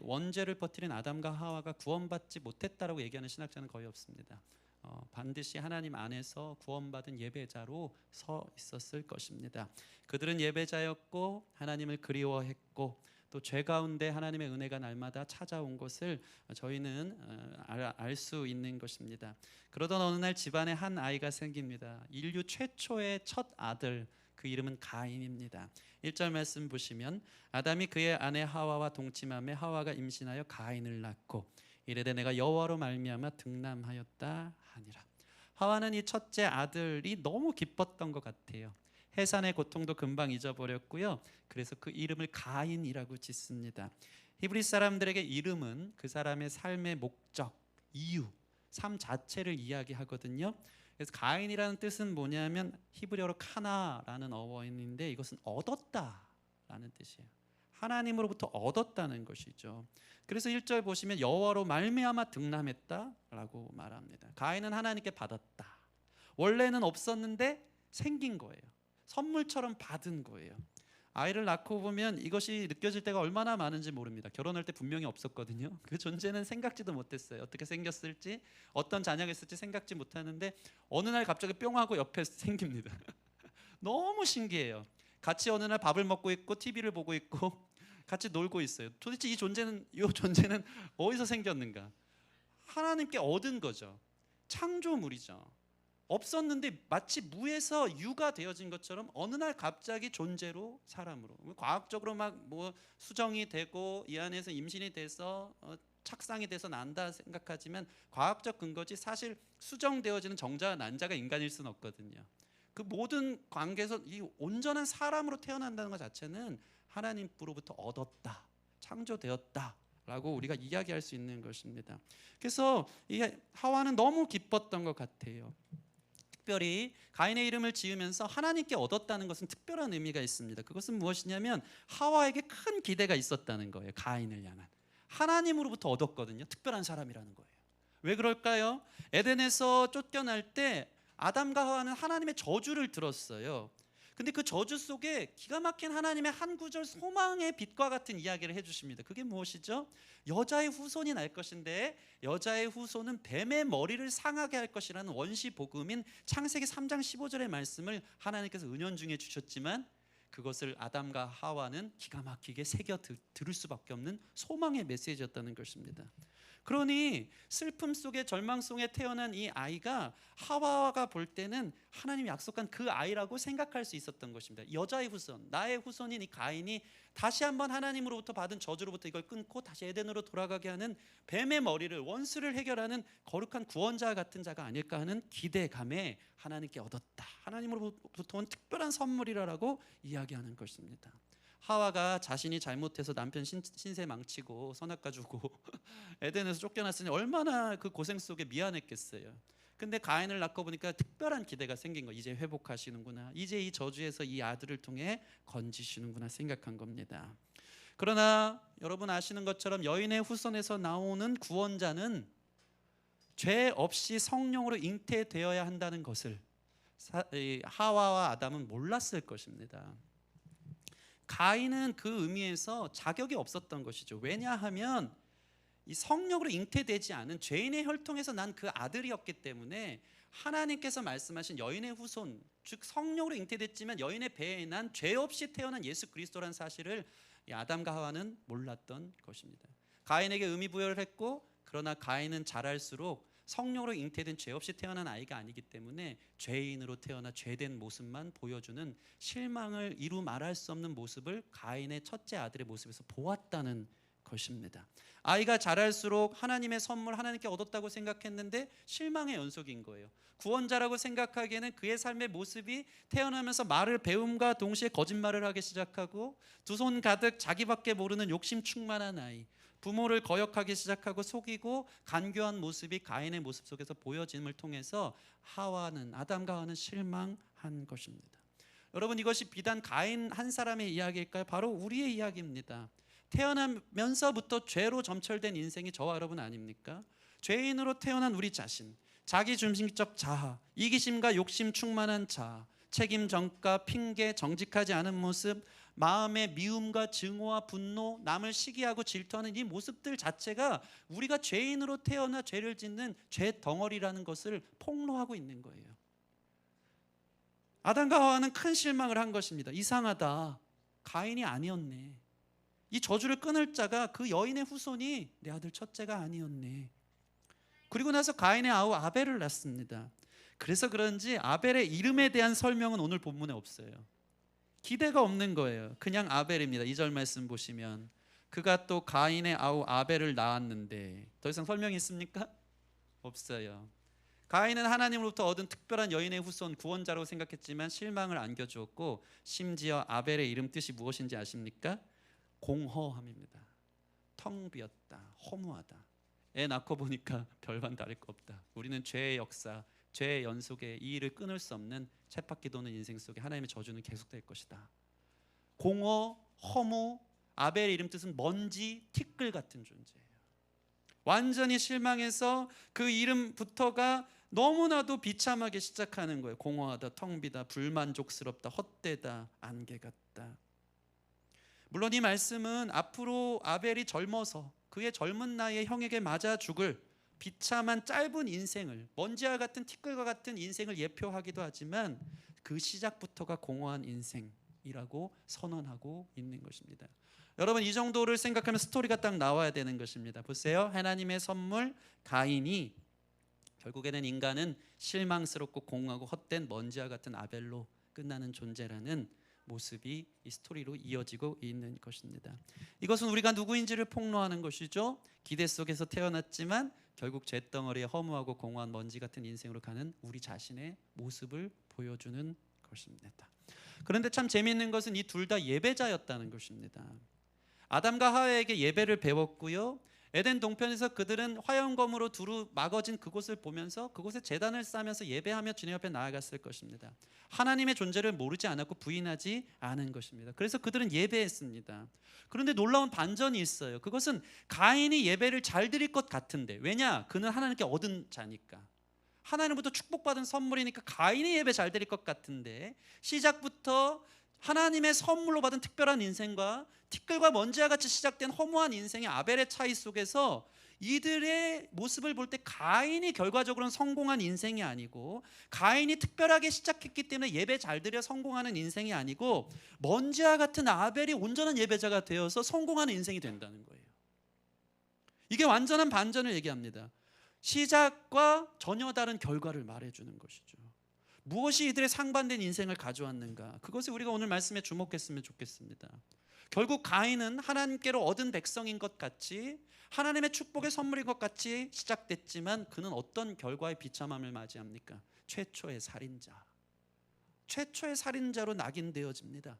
원죄를 퍼뜨린 아담과 하와가 구원받지 못했다라고 얘기하는 신학자는 거의 없습니다. 반드시 하나님 안에서 구원받은 예배자로 서 있었을 것입니다. 그들은 예배자였고 하나님을 그리워했고 또 죄 가운데 하나님의 은혜가 날마다 찾아온 것을 저희는 알 수 있는 것입니다. 그러던 어느 날 집안에 한 아이가 생깁니다. 인류 최초의 첫 아들, 그 이름은 가인입니다. 1절 말씀 보시면 아담이 그의 아내 하와와 동침하며 하와가 임신하여 가인을 낳고 이르되 내가 여호와로 말미암아 등남하였다 하니라. 하와는 이 첫째 아들이 너무 기뻤던 것 같아요. 해산의 고통도 금방 잊어버렸고요. 그래서 그 이름을 가인이라고 짓습니다. 히브리 사람들에게 이름은 그 사람의 삶의 목적, 이유, 삶 자체를 이야기하거든요. 그래서 가인이라는 뜻은 뭐냐면 히브리어로 카나라는 어원인데 이것은 얻었다라는 뜻이에요. 하나님으로부터 얻었다는 것이죠. 그래서 1절 보시면 여호와로 말미암아 등남했다라고 말합니다. 가인은 하나님께 받았다. 원래는 없었는데 생긴 거예요. 선물처럼 받은 거예요. 아이를 낳고 보면 이것이 느껴질 때가 얼마나 많은지 모릅니다. 결혼할 때 분명히 없었거든요. 그 존재는 생각지도 못했어요. 어떻게 생겼을지, 어떤 자녀가 있을지 생각지 못하는데 어느 날 갑자기 뿅 하고 옆에 생깁니다. 너무 신기해요. 같이 어느 날 밥을 먹고 있고 TV를 보고 있고 같이 놀고 있어요. 도대체 이 존재는 어디서 생겼는가? 하나님께 얻은 거죠. 창조물이죠. 없었는데 마치 무에서 유가 되어진 것처럼 어느 날 갑자기 존재로 사람으로. 과학적으로 막 뭐 수정이 되고 이 안에서 임신이 돼서 착상이 돼서 난다 생각하지만 과학적 근거지 사실 수정되어지는 정자와 난자가 인간일 수는 없거든요. 그 모든 관계에서 이 온전한 사람으로 태어난다는 것 자체는 하나님으로부터 얻었다, 창조되었다 라고 우리가 이야기할 수 있는 것입니다. 그래서 이 하와는 너무 기뻤던 것 같아요. 특별히 가인의 이름을 지으면서 하나님께 얻었다는 것은 특별한 의미가 있습니다. 그것은 무엇이냐면 하와에게 큰 기대가 있었다는 거예요. 가인을 향한 하나님으로부터 얻었거든요. 특별한 사람이라는 거예요. 왜 그럴까요? 에덴에서 쫓겨날 때 아담과 하와는 하나님의 저주를 들었어요. 근데 그 저주 속에 기가 막힌 하나님의 한 구절 소망의 빛과 같은 이야기를 해주십니다. 그게 무엇이죠? 여자의 후손이 날 것인데 여자의 후손은 뱀의 머리를 상하게 할 것이라는 원시 복음인 창세기 3장 15절의 말씀을 하나님께서 은연중에 주셨지만 그것을 아담과 하와는 기가 막히게 새겨 들을 수밖에 없는 소망의 메시지였다는 것입니다. 그러니 슬픔 속에 절망 속에 태어난 이 아이가 하와가 볼 때는 하나님이 약속한 그 아이라고 생각할 수 있었던 것입니다. 여자의 후손, 나의 후손인 이 가인이 다시 한번 하나님으로부터 받은 저주로부터 이걸 끊고 다시 에덴으로 돌아가게 하는 뱀의 머리를, 원수를 해결하는 거룩한 구원자 같은 자가 아닐까 하는 기대감에 하나님께 얻었다, 하나님으로부터 온 특별한 선물이라고 이야기하는 것입니다. 하와가 자신이 잘못해서 남편 신세 망치고 선악과 주고 에덴에서 쫓겨났으니 얼마나 그 고생 속에 미안했겠어요. 근데 가인을 낳고 보니까 특별한 기대가 생긴 거. 이제 회복하시는구나, 이제 이 저주에서 이 아들을 통해 건지시는구나 생각한 겁니다. 그러나 여러분 아시는 것처럼 여인의 후손에서 나오는 구원자는 죄 없이 성령으로 잉태되어야 한다는 것을 하와와 아담은 몰랐을 것입니다. 가인은 그 의미에서 자격이 없었던 것이죠. 왜냐하면 이 성령으로 잉태되지 않은 죄인의 혈통에서 난 그 아들이었기 때문에 하나님께서 말씀하신 여인의 후손, 즉 성령으로 잉태됐지만 여인의 배에 난 죄 없이 태어난 예수 그리스도라는 사실을 아담과 하와는 몰랐던 것입니다. 가인에게 의미 부여를 했고, 그러나 가인은 자랄수록 성령으로 잉태된 죄 없이 태어난 아이가 아니기 때문에 죄인으로 태어나 죄된 모습만 보여주는 실망을 이루 말할 수 없는 모습을 가인의 첫째 아들의 모습에서 보았다는 것입니다. 아이가 자랄수록 하나님의 선물, 하나님께 얻었다고 생각했는데 실망의 연속인 거예요. 구원자라고 생각하기에는 그의 삶의 모습이 태어나면서 말을 배움과 동시에 거짓말을 하기 시작하고 두 손 가득 자기밖에 모르는 욕심 충만한 아이, 부모를 거역하기 시작하고 속이고 간교한 모습이 가인의 모습 속에서 보여짐을 통해서 아담과 하와는 실망한 것입니다. 여러분, 이것이 비단 가인 한 사람의 이야기일까요? 바로 우리의 이야기입니다. 태어나면서부터 죄로 점철된 인생이 저와 여러분 아닙니까? 죄인으로 태어난 우리 자신, 자기중심적 자아, 이기심과 욕심 충만한 자아, 책임 전가, 핑계, 정직하지 않은 모습, 마음의 미움과 증오와 분노, 남을 시기하고 질투하는 이 모습들 자체가 우리가 죄인으로 태어나 죄를 짓는 죄 덩어리라는 것을 폭로하고 있는 거예요. 아담과 하와는 큰 실망을 한 것입니다. 이상하다, 가인이 아니었네. 이 저주를 끊을 자가 그 여인의 후손이 내 아들 첫째가 아니었네. 그리고 나서 가인의 아우 아벨을 낳습니다. 그래서 그런지 아벨의 이름에 대한 설명은 오늘 본문에 없어요. 기대가 없는 거예요. 그냥 아벨입니다. 2절 말씀 보시면 그가 또 가인의 아우 아벨을 낳았는데, 더 이상 설명이 있습니까? 없어요. 가인은 하나님으로부터 얻은 특별한 여인의 후손 구원자라고 생각했지만 실망을 안겨주었고, 심지어 아벨의 이름 뜻이 무엇인지 아십니까? 공허함입니다. 텅 비었다, 허무하다. 애 낳고 보니까 별반 다를 거 없다. 우리는 죄의 역사, 죄의 연속에 이 일을 끊을 수 없는 쳇바퀴 도는 인생 속에 하나님의 저주는 계속될 것이다. 공허, 허무, 아벨의 이름 뜻은 먼지, 티끌 같은 존재예요. 완전히 실망해서 그 이름부터가 너무나도 비참하게 시작하는 거예요. 공허하다, 텅 비다, 불만족스럽다, 헛되다, 안개 같다. 물론 이 말씀은 앞으로 아벨이 젊어서 그의 젊은 나이에 형에게 맞아 죽을 비참한 짧은 인생을, 먼지와 같은 티끌과 같은 인생을 예표하기도 하지만 그 시작부터가 공허한 인생이라고 선언하고 있는 것입니다. 여러분, 이 정도를 생각하면 스토리가 딱 나와야 되는 것입니다. 보세요. 하나님의 선물 가인이 결국에는 인간은 실망스럽고 공허하고 헛된 먼지와 같은 아벨로 끝나는 존재라는 모습이 이 스토리로 이어지고 있는 것입니다. 이것은 우리가 누구인지를 폭로하는 것이죠. 기대 속에서 태어났지만 결국 잿덩어리에 허무하고 공허한 먼지 같은 인생으로 가는 우리 자신의 모습을 보여주는 것입니다. 그런데 참 재미있는 것은 이 둘 다 예배자였다는 것입니다. 아담과 하와에게 예배를 배웠고요, 에덴 동편에서 그들은 화염검으로 두루 막아진 그곳을 보면서 그곳에 제단을 쌓으면서 예배하며 주님 앞에 나아갔을 것입니다. 하나님의 존재를 모르지 않았고 부인하지 않은 것입니다. 그래서 그들은 예배했습니다. 그런데 놀라운 반전이 있어요. 그것은 가인이 예배를 잘 드릴 것 같은데, 왜냐? 그는 하나님께 얻은 자니까, 하나님부터 축복받은 선물이니까 가인이 예배 잘 드릴 것 같은데, 시작부터 하나님의 선물로 받은 특별한 인생과 티끌과 먼지와 같이 시작된 허무한 인생의 아벨의 차이 속에서 이들의 모습을 볼 때 가인이 결과적으로는 성공한 인생이 아니고, 가인이 특별하게 시작했기 때문에 예배 잘 드려 성공하는 인생이 아니고, 먼지와 같은 아벨이 온전한 예배자가 되어서 성공하는 인생이 된다는 거예요. 이게 완전한 반전을 얘기합니다. 시작과 전혀 다른 결과를 말해주는 것이죠. 무엇이 이들의 상반된 인생을 가져왔는가, 그것을 우리가 오늘 말씀에 주목했으면 좋겠습니다. 결국 가인은 하나님께로 얻은 백성인 것 같이, 하나님의 축복의 선물인 것 같이 시작됐지만 그는 어떤 결과의 비참함을 맞이합니까? 최초의 살인자, 최초의 살인자로 낙인되어집니다.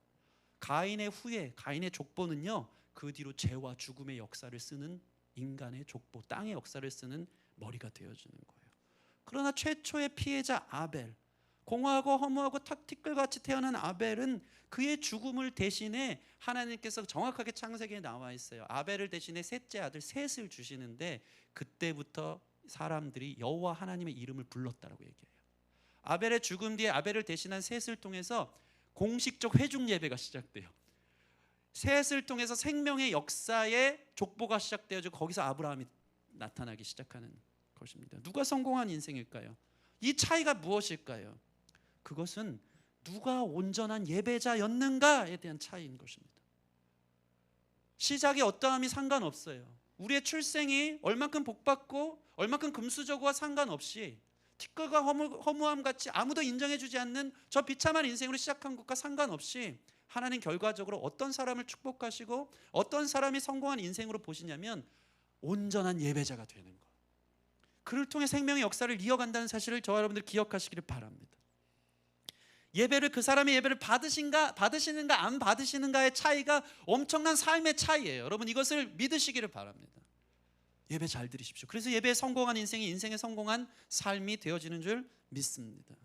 가인의 후예, 가인의 족보는요, 그 뒤로 죄와 죽음의 역사를 쓰는 인간의 족보, 땅의 역사를 쓰는 머리가 되어주는 거예요. 그러나 최초의 피해자 아벨, 공허하고 허무하고 티끌같이 태어난 아벨은 그의 죽음을 대신에 하나님께서 정확하게 창세기에 나와 있어요. 아벨을 대신에 셋째 아들 셋을 주시는데, 그때부터 사람들이 여호와 하나님의 이름을 불렀다라고 얘기해요. 아벨의 죽음 뒤에 아벨을 대신한 셋을 통해서 공식적 회중 예배가 시작돼요. 셋을 통해서 생명의 역사의 족보가 시작되어지고 거기서 아브라함이 나타나기 시작하는 것입니다. 누가 성공한 인생일까요? 이 차이가 무엇일까요? 그것은 누가 온전한 예배자였는가에 대한 차이인 것입니다. 시작이 어떠함이 상관없어요. 우리의 출생이 얼만큼 복받고 얼만큼 금수저고와 상관없이, 티끌과 허무함 같이 아무도 인정해주지 않는 저 비참한 인생으로 시작한 것과 상관없이, 하나님 결과적으로 어떤 사람을 축복하시고 어떤 사람이 성공한 인생으로 보시냐면 온전한 예배자가 되는 것, 그를 통해 생명의 역사를 이어간다는 사실을 저와 여러분들 기억하시기를 바랍니다. 예배를, 그 사람의 예배를 받으시는가 안 받으시는가의 차이가 엄청난 삶의 차이예요. 여러분, 이것을 믿으시기를 바랍니다. 예배 잘 드리십시오. 그래서 예배에 성공한 인생이 인생에 성공한 삶이 되어지는 줄 믿습니다.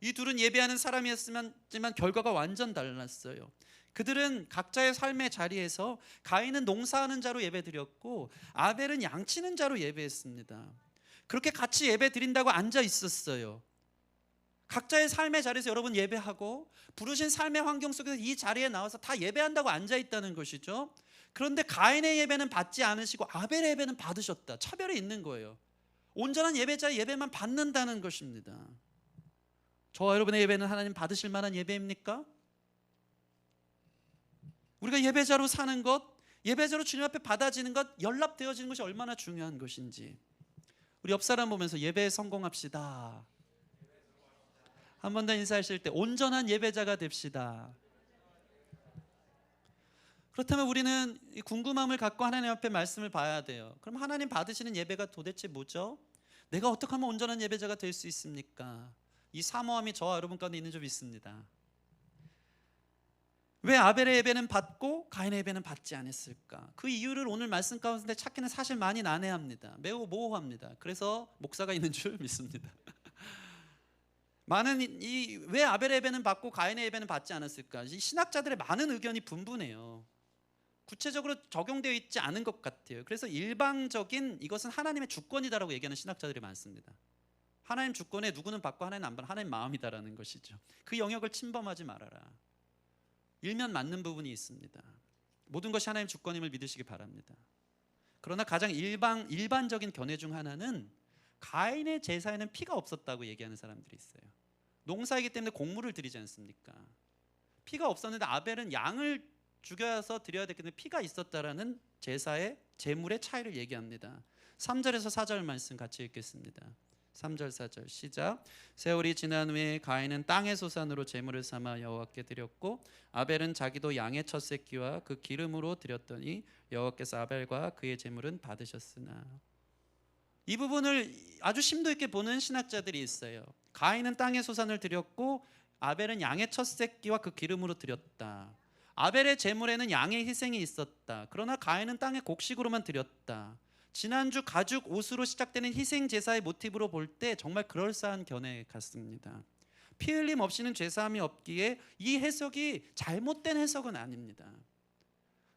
이 둘은 예배하는 사람이었지만 결과가 완전 달랐어요. 그들은 각자의 삶의 자리에서, 가인은 농사하는 자로 예배드렸고 아벨은 양치는 자로 예배했습니다. 그렇게 같이 예배 드린다고 앉아 있었어요. 각자의 삶의 자리에서 여러분 예배하고 부르신 삶의 환경 속에서 이 자리에 나와서 다 예배한다고 앉아 있다는 것이죠. 그런데 가인의 예배는 받지 않으시고 아벨의 예배는 받으셨다. 차별이 있는 거예요. 온전한 예배자의 예배만 받는다는 것입니다. 저와 여러분의 예배는 하나님 받으실 만한 예배입니까? 우리가 예배자로 사는 것, 예배자로 주님 앞에 받아지는 것, 연락되어지는 것이 얼마나 중요한 것인지. 우리 옆 사람 보면서 예배에 성공합시다. 한 번 더 인사하실 때 온전한 예배자가 됩시다. 그렇다면 우리는 이 궁금함을 갖고 하나님 앞에 말씀을 봐야 돼요. 그럼 하나님 받으시는 예배가 도대체 뭐죠? 내가 어떻게 하면 온전한 예배자가 될 수 있습니까? 이 사모함이 저와 여러분 가운데 있는 점 있습니다. 왜 아벨의 예배는 받고 가인의 예배는 받지 않았을까? 그 이유를 오늘 말씀 가운데 찾기는 사실 많이 난해합니다. 매우 모호합니다. 그래서 목사가 있는 줄 믿습니다. 많은 왜 아벨의 예배는 받고 가인의 예배는 받지 않았을까? 이 신학자들의 많은 의견이 분분해요. 구체적으로 적용되어 있지 않은 것 같아요. 그래서 일방적인 이것은 하나님의 주권이다라고 얘기하는 신학자들이 많습니다. 하나님 주권에 누구는 받고 하나님은 안 받는 하나님 마음이다라는 것이죠. 그 영역을 침범하지 말아라. 일면 맞는 부분이 있습니다. 모든 것이 하나님 주권임을 믿으시기 바랍니다. 그러나 가장 일반적인 견해 중 하나는 가인의 제사에는 피가 없었다고 얘기하는 사람들이 있어요. 농사이기 때문에 곡물을 드리지 않습니까? 피가 없었는데 아벨은 양을 죽여서 드려야 되기 때문에 피가 있었다라는 제사의 제물의 차이를 얘기합니다. 3절에서 4절 말씀 같이 읽겠습니다. 3절 4절 시작. 세월이 지난 후에 가인은 땅의 소산으로 제물을 삼아 여호와께 드렸고 아벨은 자기도 양의 첫 새끼와 그 기름으로 드렸더니 여호와께서 아벨과 그의 제물은 받으셨으나. 이 부분을 아주 심도 있게 보는 신학자들이 있어요. 가인은 땅의 소산을 드렸고 아벨은 양의 첫 새끼와 그 기름으로 드렸다. 아벨의 제물에는 양의 희생이 있었다. 그러나 가인은 땅의 곡식으로만 드렸다. 지난주 가죽 옷으로 시작되는 희생 제사의 모티브로 볼 때 정말 그럴싸한 견해 같습니다. 피 흘림 없이는 죄사함이 없기에 이 해석이 잘못된 해석은 아닙니다.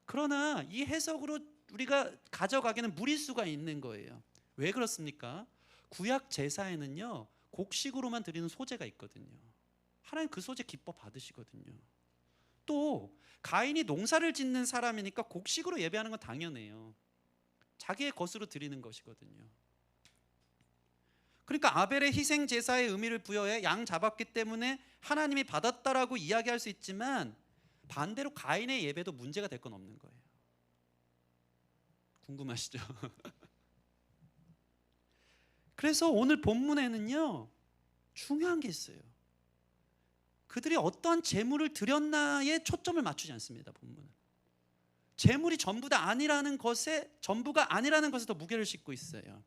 그러나 이 해석으로 우리가 가져가기에는 무리수가 있는 거예요. 왜 그렇습니까? 구약 제사에는요 곡식으로만 드리는 소제가 있거든요. 하나님 그 소제 기뻐 받으시거든요. 또 가인이 농사를 짓는 사람이니까 곡식으로 예배하는 건 당연해요. 자기의 것으로 드리는 것이거든요. 그러니까 아벨의 희생 제사의 의미를 부여해 양 잡았기 때문에 하나님이 받았다라고 이야기할 수 있지만 반대로 가인의 예배도 문제가 될 건 없는 거예요. 궁금하시죠? 그래서 오늘 본문에는요 중요한 게 있어요. 그들이 어떠한 제물을 드렸나에 초점을 맞추지 않습니다. 본문은 제물이 전부가 아니라는 것에 더 무게를 싣고 있어요.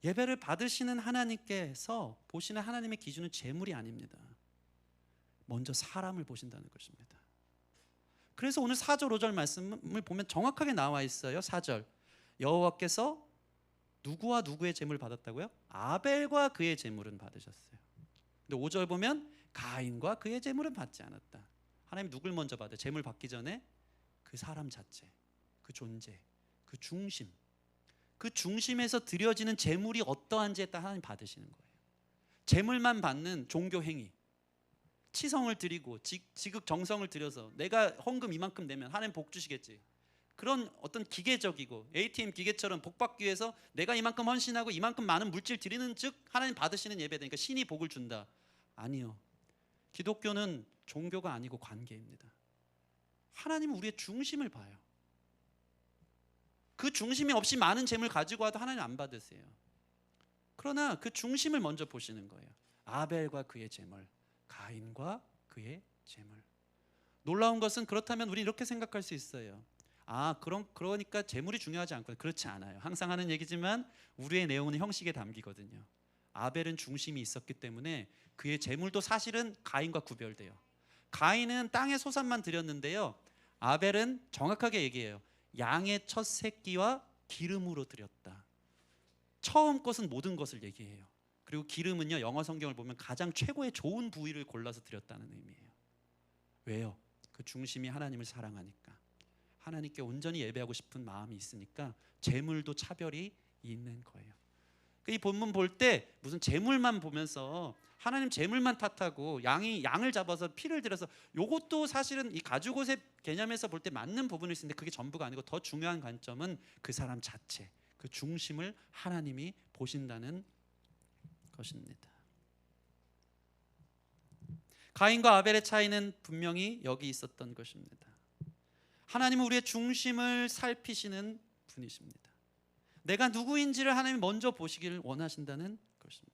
예배를 받으시는 하나님께서 보시는 하나님의 기준은 제물이 아닙니다. 먼저 사람을 보신다는 것입니다. 그래서 오늘 4절 5절 말씀을 보면 정확하게 나와 있어요. 4절 여호와께서 누구와 누구의 제물을 받았다고요? 아벨과 그의 제물은 받으셨어요. 근데 5절 보면 가인과 그의 제물은 받지 않았다. 하나님 누굴 먼저 받아요? 제물 받기 전에 그 사람 자체, 그 존재, 그 중심, 그 중심에서 드려지는 제물이 어떠한지에 따라 하나님 받으시는 거예요. 제물만 받는 종교 행위, 치성을 드리고 지극정성을 들여서 내가 헌금 이만큼 내면 하나님 복 주시겠지. 그런 어떤 기계적이고 ATM 기계처럼 복 받기 위해서 내가 이만큼 헌신하고 이만큼 많은 물질 드리는 즉 하나님 받으시는 예배되니까 신이 복을 준다. 아니요. 기독교는 종교가 아니고 관계입니다. 하나님은 우리의 중심을 봐요. 그 중심이 없이 많은 재물 가지고 와도 하나님 안 받으세요. 그러나 그 중심을 먼저 보시는 거예요. 아벨과 그의 재물, 가인과 그의 재물. 놀라운 것은 그렇다면 우리 이렇게 생각할 수 있어요. 그러니까 재물이 중요하지 않고 그렇지 않아요. 항상 하는 얘기지만 우리의 내용은 형식에 담기거든요. 아벨은 중심이 있었기 때문에 그의 재물도 사실은 가인과 구별돼요. 가인은 땅의 소산만 드렸는데요. 아벨은 정확하게 얘기해요. 양의 첫 새끼와 기름으로 드렸다. 처음 것은 모든 것을 얘기해요. 그리고 기름은요 영어 성경을 보면 가장 최고의 좋은 부위를 골라서 드렸다는 의미예요. 왜요? 그 중심이 하나님을 사랑하니까. 하나님께 온전히 예배하고 싶은 마음이 있으니까 재물도 차별이 있는 거예요. 이 본문 볼 때 무슨 재물만 보면서 하나님 재물만 탓하고 양을 잡아서 피를 들여서, 요것도 사실은 이 가죽옷의 개념에서 볼 때 맞는 부분일 수 있는데 그게 전부가 아니고 더 중요한 관점은 그 사람 자체, 그 중심을 하나님이 보신다는 것입니다. 가인과 아벨의 차이는 분명히 여기 있었던 것입니다. 하나님은 우리의 중심을 살피시는 분이십니다. 내가 누구인지를 하나님이 먼저 보시기를 원하신다는 것입니다.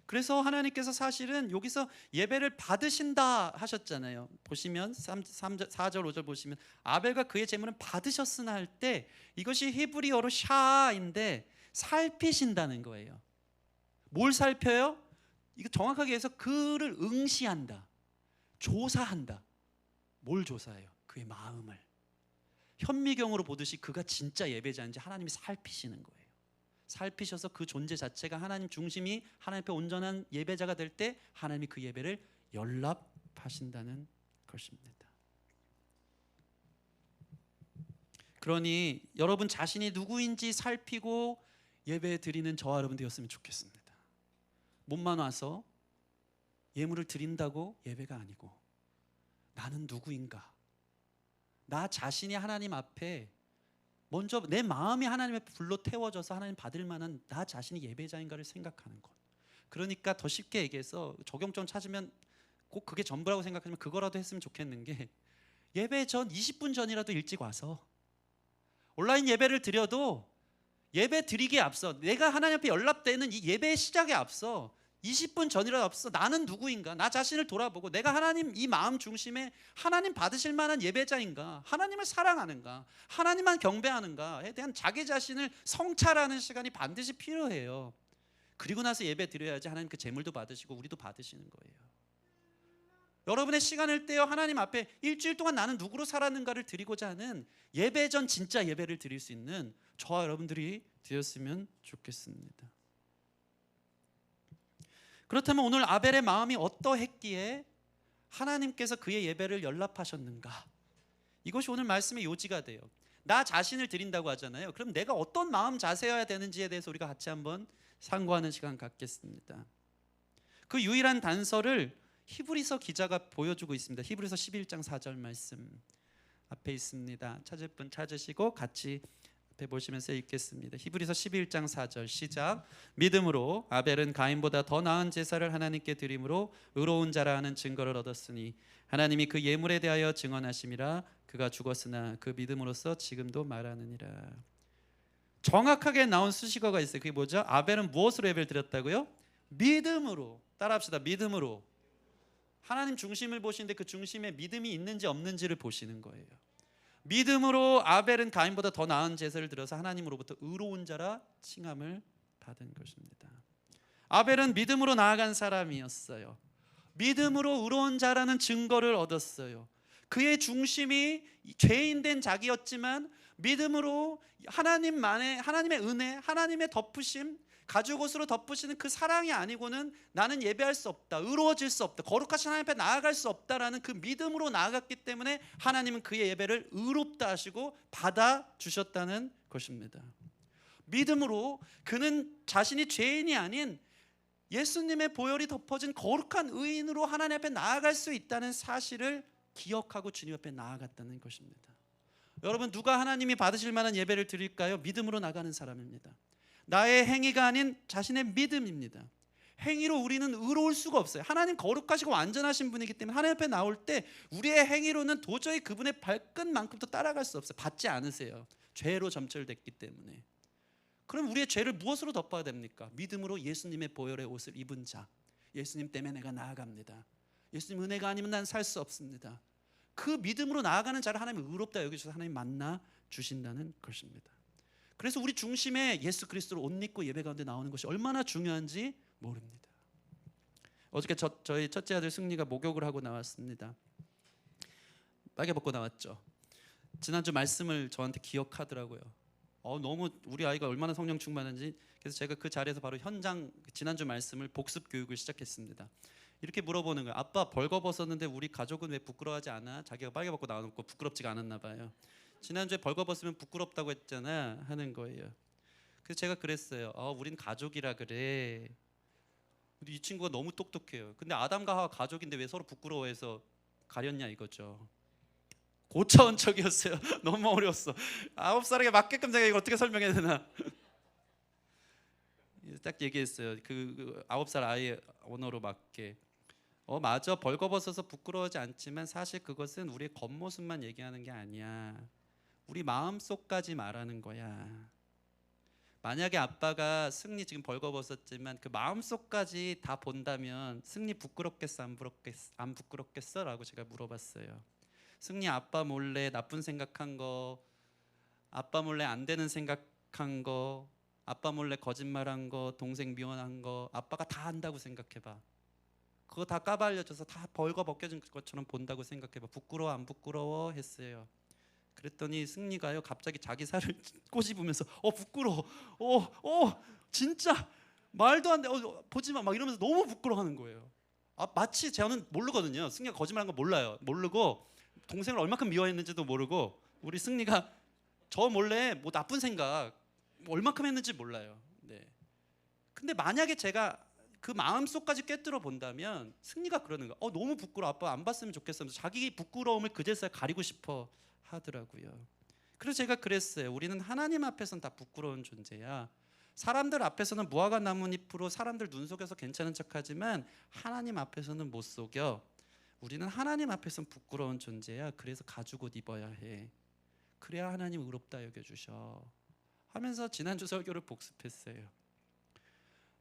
그래서 하나님께서 사실은 여기서 예배를 받으신다 하셨잖아요. 보시면 4절 5절 보시면 아벨과 그의 제물은 받으셨으나 할 때, 이것이 히브리어로 샤인데 살피신다는 거예요. 뭘 살펴요? 이거 정확하게 해서 그를 응시한다, 조사한다. 뭘 조사해요? 그의 마음을. 현미경으로 보듯이 그가 진짜 예배자인지 하나님이 살피시는 거예요. 살피셔서 그 존재 자체가 하나님 중심이 하나님 앞에 온전한 예배자가 될 때 하나님이 그 예배를 연락하신다는 것입니다. 그러니 여러분 자신이 누구인지 살피고 예배 드리는 저와 여러분 되었으면 좋겠습니다. 몸만 와서 예물을 드린다고 예배가 아니고, 나는 누구인가, 나 자신이 하나님 앞에 먼저 내 마음이 하나님 앞에 불로 태워져서 하나님 받을 만한 나 자신이 예배자인가를 생각하는 것. 그러니까 더 쉽게 얘기해서 적용점 찾으면 꼭 그게 전부라고 생각하면 그거라도 했으면 좋겠는 게, 예배 전 20분 전이라도 일찍 와서 온라인 예배를 드려도 예배 드리기에 앞서, 내가 하나님 앞에 연락되는 이 예배의 시작에 앞서 20분 전이라도 앞서 나는 누구인가, 나 자신을 돌아보고 내가 하나님 이 마음 중심에 하나님 받으실 만한 예배자인가, 하나님을 사랑하는가, 하나님만 경배하는가에 대한 자기 자신을 성찰하는 시간이 반드시 필요해요. 그리고 나서 예배 드려야지 하나님 그 제물도 받으시고 우리도 받으시는 거예요. 여러분의 시간을 떼어 하나님 앞에 일주일 동안 나는 누구로 살았는가를 드리고자 하는 예배 전 진짜 예배를 드릴 수 있는 저와 여러분들이 되었으면 좋겠습니다. 그렇다면 오늘 아벨의 마음이 어떠했기에 하나님께서 그의 예배를 연락하셨는가? 이것이 오늘 말씀의 요지가 돼요. 나 자신을 드린다고 하잖아요. 그럼 내가 어떤 마음 자세여야 되는지에 대해서 우리가 같이 한번 상고하는 시간 갖겠습니다. 그 유일한 단서를 히브리서 기자가 보여주고 있습니다. 히브리서 11장 4절 말씀 앞에 있습니다. 찾을 분 찾으시고 같이 앞에 보시면서 읽겠습니다. 히브리서 11장 4절 시작. 믿음으로 아벨은 가인보다 더 나은 제사를 하나님께 드림으로 의로운 자라 하는 증거를 얻었으니 하나님이 그 예물에 대하여 증언하심이라. 그가 죽었으나 그 믿음으로써 지금도 말하느니라. 정확하게 나온 수식어가 있어요. 그게 뭐죠? 아벨은 무엇으로 예배를 드렸다고요? 믿음으로. 따라합시다. 믿음으로. 하나님 중심을 보시는데 그 중심에 믿음이 있는지 없는지를 보시는 거예요. 믿음으로 아벨은 가인보다 더 나은 제사를 드려서 하나님으로부터 의로운 자라 칭함을 받은 것입니다. 아벨은 믿음으로 나아간 사람이었어요. 믿음으로 의로운 자라는 증거를 얻었어요. 그의 중심이 죄인된 자기였지만 믿음으로 하나님의 은혜, 하나님의 덮으심, 가죽옷으로 덮으시는 그 사랑이 아니고는 나는 예배할 수 없다, 의로워질 수 없다, 거룩하신 하나님 앞에 나아갈 수 없다라는 그 믿음으로 나아갔기 때문에 하나님은 그의 예배를 의롭다 하시고 받아주셨다는 것입니다. 믿음으로 그는 자신이 죄인이 아닌 예수님의 보혈이 덮어진 거룩한 의인으로 하나님 앞에 나아갈 수 있다는 사실을 기억하고 주님 앞에 나아갔다는 것입니다. 여러분, 누가 하나님이 받으실 만한 예배를 드릴까요? 믿음으로 나가는 사람입니다. 나의 행위가 아닌 자신의 믿음입니다. 행위로 우리는 의로울 수가 없어요. 하나님 거룩하시고 완전하신 분이기 때문에 하나님 앞에 나올 때 우리의 행위로는 도저히 그분의 발끝만큼도 따라갈 수 없어요. 받지 않으세요. 죄로 점철됐기 때문에. 그럼 우리의 죄를 무엇으로 덮어야 됩니까? 믿음으로 예수님의 보혈의 옷을 입은 자. 예수님 때문에 내가 나아갑니다. 예수님 은혜가 아니면 난 살 수 없습니다. 그 믿음으로 나아가는 자를 하나님이 의롭다 여기셔서 하나님 만나 주신다는 것입니다. 그래서 우리 중심에 예수 그리스도를 옷 입고 예배 가운데 나오는 것이 얼마나 중요한지 모릅니다. 어저께 저희 첫째 아들 승리가 목욕을 하고 나왔습니다. 빨개 벗고 나왔죠. 지난주 말씀을 저한테 기억하더라고요. 너무 우리 아이가 얼마나 성령 충만한지. 그래서 제가 그 자리에서 바로 현장 지난주 말씀을 복습 교육을 시작했습니다. 이렇게 물어보는 거예요. 아빠 벌거벗었는데 우리 가족은 왜 부끄러워하지 않아? 자기가 빨개 벗고 나와놓고 부끄럽지가 않았나 봐요. 지난주에 벌거벗으면 부끄럽다고 했잖아 하는 거예요. 그래서 제가 그랬어요. 우린 가족이라 그래. 근데 이 친구가 너무 똑똑해요. 근데 아담과 하와 가족인데 왜 서로 부끄러워해서 가렸냐 이거죠. 고차원적이었어요. 너무 어려웠어. 9살에게 맞게끔 제가 이거 어떻게 설명해야 되나. 딱 얘기했어요. 그 9살 아이의 언어로 맞게. 맞아. 벌거벗어서 부끄러워하지 않지만 사실 그것은 우리의 겉모습만 얘기하는 게 아니야. 우리 마음속까지 말하는 거야. 만약에 아빠가 승리 지금 벌거벗었지만 그 마음속까지 다 본다면 승리 부끄럽겠어 안 부끄럽겠어? 라고 제가 물어봤어요. 승리 아빠 몰래 나쁜 생각한 거, 아빠 몰래 안 되는 생각한 거, 아빠 몰래 거짓말한 거, 동생 미워한 거 아빠가 다 한다고 생각해봐. 그거 다 까발려져서 다 벌거벗겨진 것처럼 본다고 생각해봐. 부끄러워 안 부끄러워? 했어요. 그랬더니 승리가요 갑자기 자기 살을 꼬집으면서 부끄러워, 진짜 말도 안 돼, 보지마 막 이러면서 너무 부끄러워하는 거예요. 마치 저는 모르거든요. 승리가 거짓말한 거 몰라요. 모르고 동생을 얼마큼 미워했는지도 모르고 우리 승리가 저 몰래 뭐 나쁜 생각 얼마큼 했는지 몰라요. 네. 근데 만약에 제가 그 마음속까지 꿰뚫어 본다면 승리가 그러는 거야. 너무 부끄러워. 아빠 안 봤으면 좋겠어. 자기 부끄러움을 그제서야 가리고 싶어 하더라고요. 그래서 제가 그랬어요. 우리는 하나님 앞에서는 다 부끄러운 존재야. 사람들 앞에서는 무화과 나뭇잎으로 사람들 눈 속여서 괜찮은 척하지만 하나님 앞에서는 못 속여. 우리는 하나님 앞에서는 부끄러운 존재야. 그래서 가죽옷 입어야 해. 그래야 하나님 의롭다 여겨주셔 하면서 지난주 설교를 복습했어요.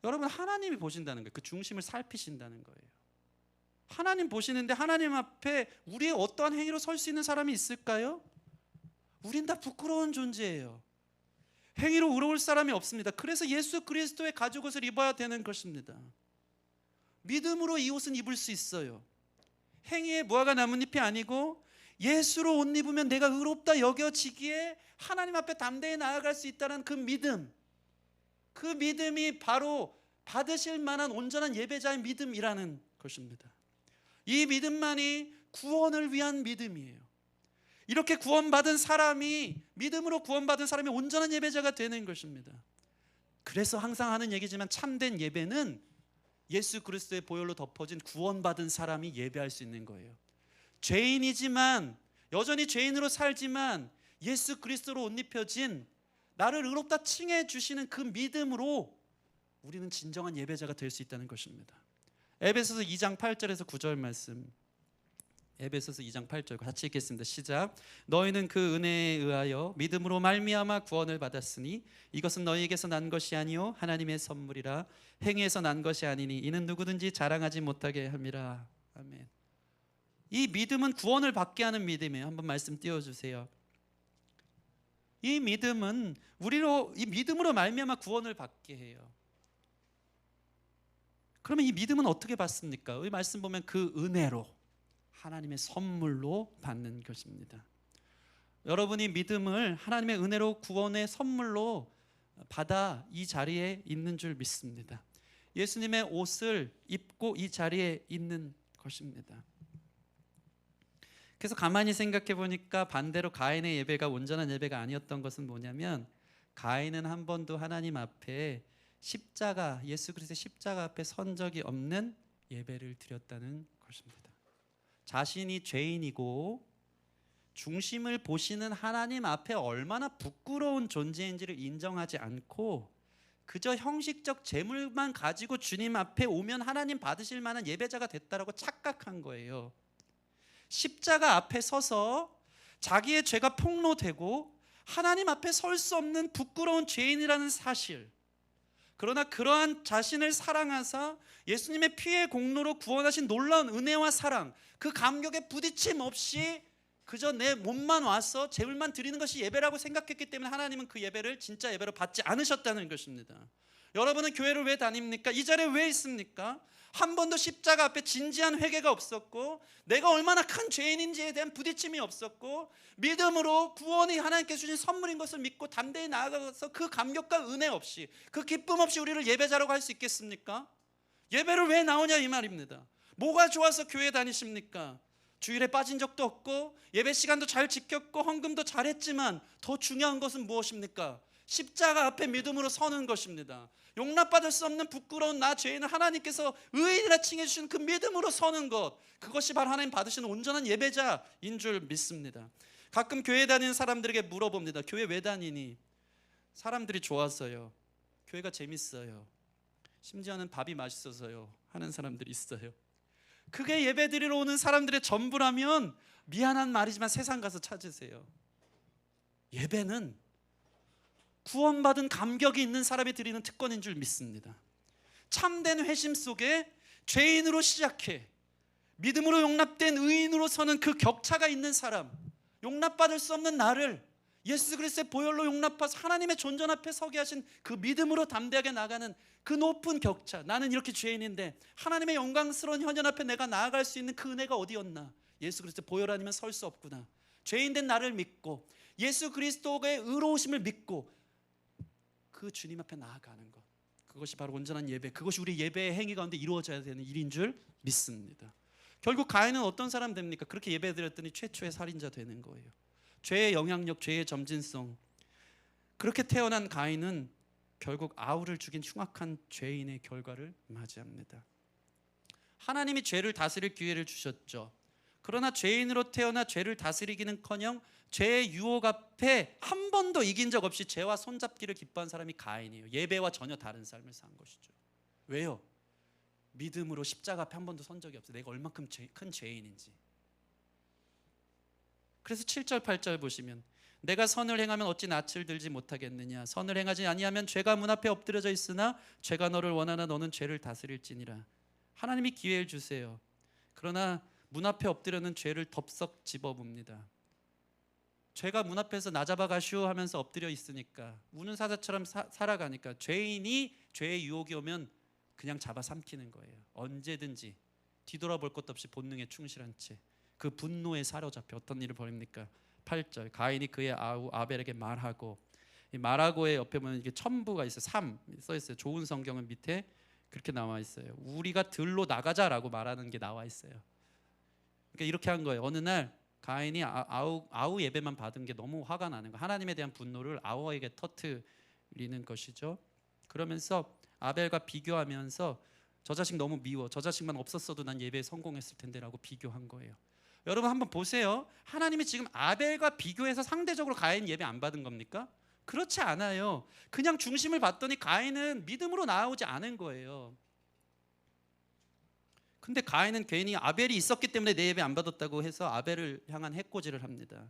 여러분, 하나님이 보신다는 거예요. 그 중심을 살피신다는 거예요. 하나님 보시는데 하나님 앞에 우리의 어떠한 행위로 설 수 있는 사람이 있을까요? 우린 다 부끄러운 존재예요. 행위로 의로울 사람이 없습니다. 그래서 예수 그리스도의 가죽옷을 입어야 되는 것입니다. 믿음으로 이 옷은 입을 수 있어요. 행위의 무화과 나뭇잎이 아니고 예수로 옷 입으면 내가 의롭다 여겨지기에 하나님 앞에 담대히 나아갈 수 있다는 그 믿음, 그 믿음이 바로 받으실 만한 온전한 예배자의 믿음이라는 것입니다. 이 믿음만이 구원을 위한 믿음이에요. 이렇게 구원받은 사람이, 믿음으로 구원받은 사람이 온전한 예배자가 되는 것입니다. 그래서 항상 하는 얘기지만 참된 예배는 예수 그리스도의 보혈로 덮어진 구원받은 사람이 예배할 수 있는 거예요. 죄인이지만, 여전히 죄인으로 살지만 예수 그리스도로 옷 입혀진 나를 의롭다 칭해 주시는 그 믿음으로 우리는 진정한 예배자가 될 수 있다는 것입니다. 에베소서 2장 8절에서 9절 말씀, 에베소서 2장 8절 같이 읽겠습니다. 시작. 너희는 그 은혜에 의하여 믿음으로 말미암아 구원을 받았으니 이것은 너희에게서 난 것이 아니요 하나님의 선물이라. 행위에서 난 것이 아니니 이는 누구든지 자랑하지 못하게 함이라. 아멘. 이 믿음은 구원을 받게 하는 믿음이에요. 한번 말씀 띄워주세요. 이 믿음은 이 믿음으로 말미암아 구원을 받게 해요. 그러면 이 믿음은 어떻게 받습니까? 이 말씀 보면 그 은혜로, 하나님의 선물로 받는 것입니다. 여러분이 믿음을 하나님의 은혜로 구원의 선물로 받아 이 자리에 있는 줄 믿습니다. 예수님의 옷을 입고 이 자리에 있는 것입니다. 그래서 가만히 생각해 보니까 반대로 가인의 예배가 온전한 예배가 아니었던 것은 뭐냐면, 가인은 한 번도 하나님 앞에 십자가, 예수 그리스도의 십자가 앞에 선 적이 없는 예배를 드렸다는 것입니다. 자신이 죄인이고 중심을 보시는 하나님 앞에 얼마나 부끄러운 존재인지를 인정하지 않고 그저 형식적 재물만 가지고 주님 앞에 오면 하나님 받으실 만한 예배자가 됐다라고 착각한 거예요. 십자가 앞에 서서 자기의 죄가 폭로되고 하나님 앞에 설 수 없는 부끄러운 죄인이라는 사실, 그러나 그러한 자신을 사랑하사 예수님의 피의 공로로 구원하신 놀라운 은혜와 사랑, 그 감격에 부딪힘 없이 그저 내 몸만 와서 제물만 드리는 것이 예배라고 생각했기 때문에 하나님은 그 예배를 진짜 예배로 받지 않으셨다는 것입니다. 여러분은 교회를 왜 다닙니까? 이 자리에 왜 있습니까? 한 번도 십자가 앞에 진지한 회개가 없었고 내가 얼마나 큰 죄인인지에 대한 부딪힘이 없었고 믿음으로 구원이 하나님께서 주신 선물인 것을 믿고 담대히 나아가서 그 감격과 은혜 없이, 그 기쁨 없이 우리를 예배자라고 할 수 있겠습니까? 예배를 왜 나오냐 이 말입니다. 뭐가 좋아서 교회 다니십니까? 주일에 빠진 적도 없고 예배 시간도 잘 지켰고 헌금도 잘했지만 더 중요한 것은 무엇입니까? 십자가 앞에 믿음으로 서는 것입니다. 용납받을 수 없는 부끄러운 나 죄인을 하나님께서 의인이라 칭해 주신 그 믿음으로 서는 것, 그것이 바로 하나님 받으시는 온전한 예배자인 줄 믿습니다. 가끔 교회 다니는 사람들에게 물어봅니다. 교회 왜 다니니? 사람들이 좋아서요. 교회가 재밌어요. 심지어는 밥이 맛있어서요 하는 사람들이 있어요. 그게 예배드리러 오는 사람들의 전부라면 미안한 말이지만 세상 가서 찾으세요. 예배는 구원받은 감격이 있는 사람이 드리는 특권인 줄 믿습니다. 참된 회심 속에 죄인으로 시작해 믿음으로 용납된 의인으로 서는 그 격차가 있는 사람, 용납받을 수 없는 나를 예수 그리스도의 보혈로 용납하셔서 하나님의 존전 앞에 서게 하신 그 믿음으로 담대하게 나가는 그 높은 격차, 나는 이렇게 죄인인데 하나님의 영광스러운 현현 앞에 내가 나아갈 수 있는 그 은혜가 어디였나? 예수 그리스도의 보혈 아니면 설 수 없구나. 죄인된 나를 믿고 예수 그리스도의 의로우심을 믿고 그 주님 앞에 나아가는 것, 그것이 바로 온전한 예배, 그것이 우리 예배의 행위 가운데 이루어져야 되는 일인 줄 믿습니다. 결국 가인은 어떤 사람 됩니까? 그렇게 예배드렸더니 최초의 살인자 되는 거예요. 죄의 영향력, 죄의 점진성, 그렇게 태어난 가인은 결국 아우를 죽인 흉악한 죄인의 결과를 맞이합니다. 하나님이 죄를 다스릴 기회를 주셨죠. 그러나 죄인으로 태어나 죄를 다스리기는커녕 죄의 유혹 앞에 한 번도 이긴 적 없이 죄와 손잡기를 기뻐한 사람이 가인이에요. 예배와 전혀 다른 삶을 산 것이죠. 왜요? 믿음으로 십자가 앞에 한 번도 선 적이 없어요. 내가 얼만큼 큰 죄인인지. 그래서 7절 8절 보시면 내가 선을 행하면 어찌 낯을 들지 못하겠느냐. 선을 행하지 아니하면 죄가 문 앞에 엎드려져 있으나 죄가 너를 원하나 너는 죄를 다스릴지니라. 하나님이 기회를 주세요. 그러나 문 앞에 엎드려는 죄를 덥석 집어봅니다. 죄가 문 앞에서 나 잡아가시오 하면서 엎드려 있으니까, 우는 사자처럼 살아가니까 죄인이 죄의 유혹이 오면 그냥 잡아 삼키는 거예요. 언제든지 뒤돌아볼 것도 없이 본능에 충실한 채 그 분노에 사로잡혀 어떤 일을 벌입니까? 8절 가인이 그의 아우 아벨에게 말하고, 이 말하고의 옆에 보면 이게 첨부가 있어요. 3 써 있어요. 좋은 성경은 밑에 그렇게 나와 있어요. 우리가 들로 나가자라고 말하는 게 나와 있어요. 그러니까 이렇게 한 거예요. 어느 날 가인이 아우 예배만 받은 게 너무 화가 나는 거예요. 하나님에 대한 분노를 아우에게 터뜨리는 것이죠. 그러면서 아벨과 비교하면서 저 자식 너무 미워, 저 자식만 없었어도 난 예배에 성공했을 텐데 라고 비교한 거예요. 여러분 한번 보세요. 하나님이 지금 아벨과 비교해서 상대적으로 가인 예배 안 받은 겁니까? 그렇지 않아요. 그냥 중심을 봤더니 가인은 믿음으로 나아오지 않은 거예요. 근데 가인은 괜히 아벨이 있었기 때문에 내 예배 안 받았다고 해서 아벨을 향한 해코지를 합니다.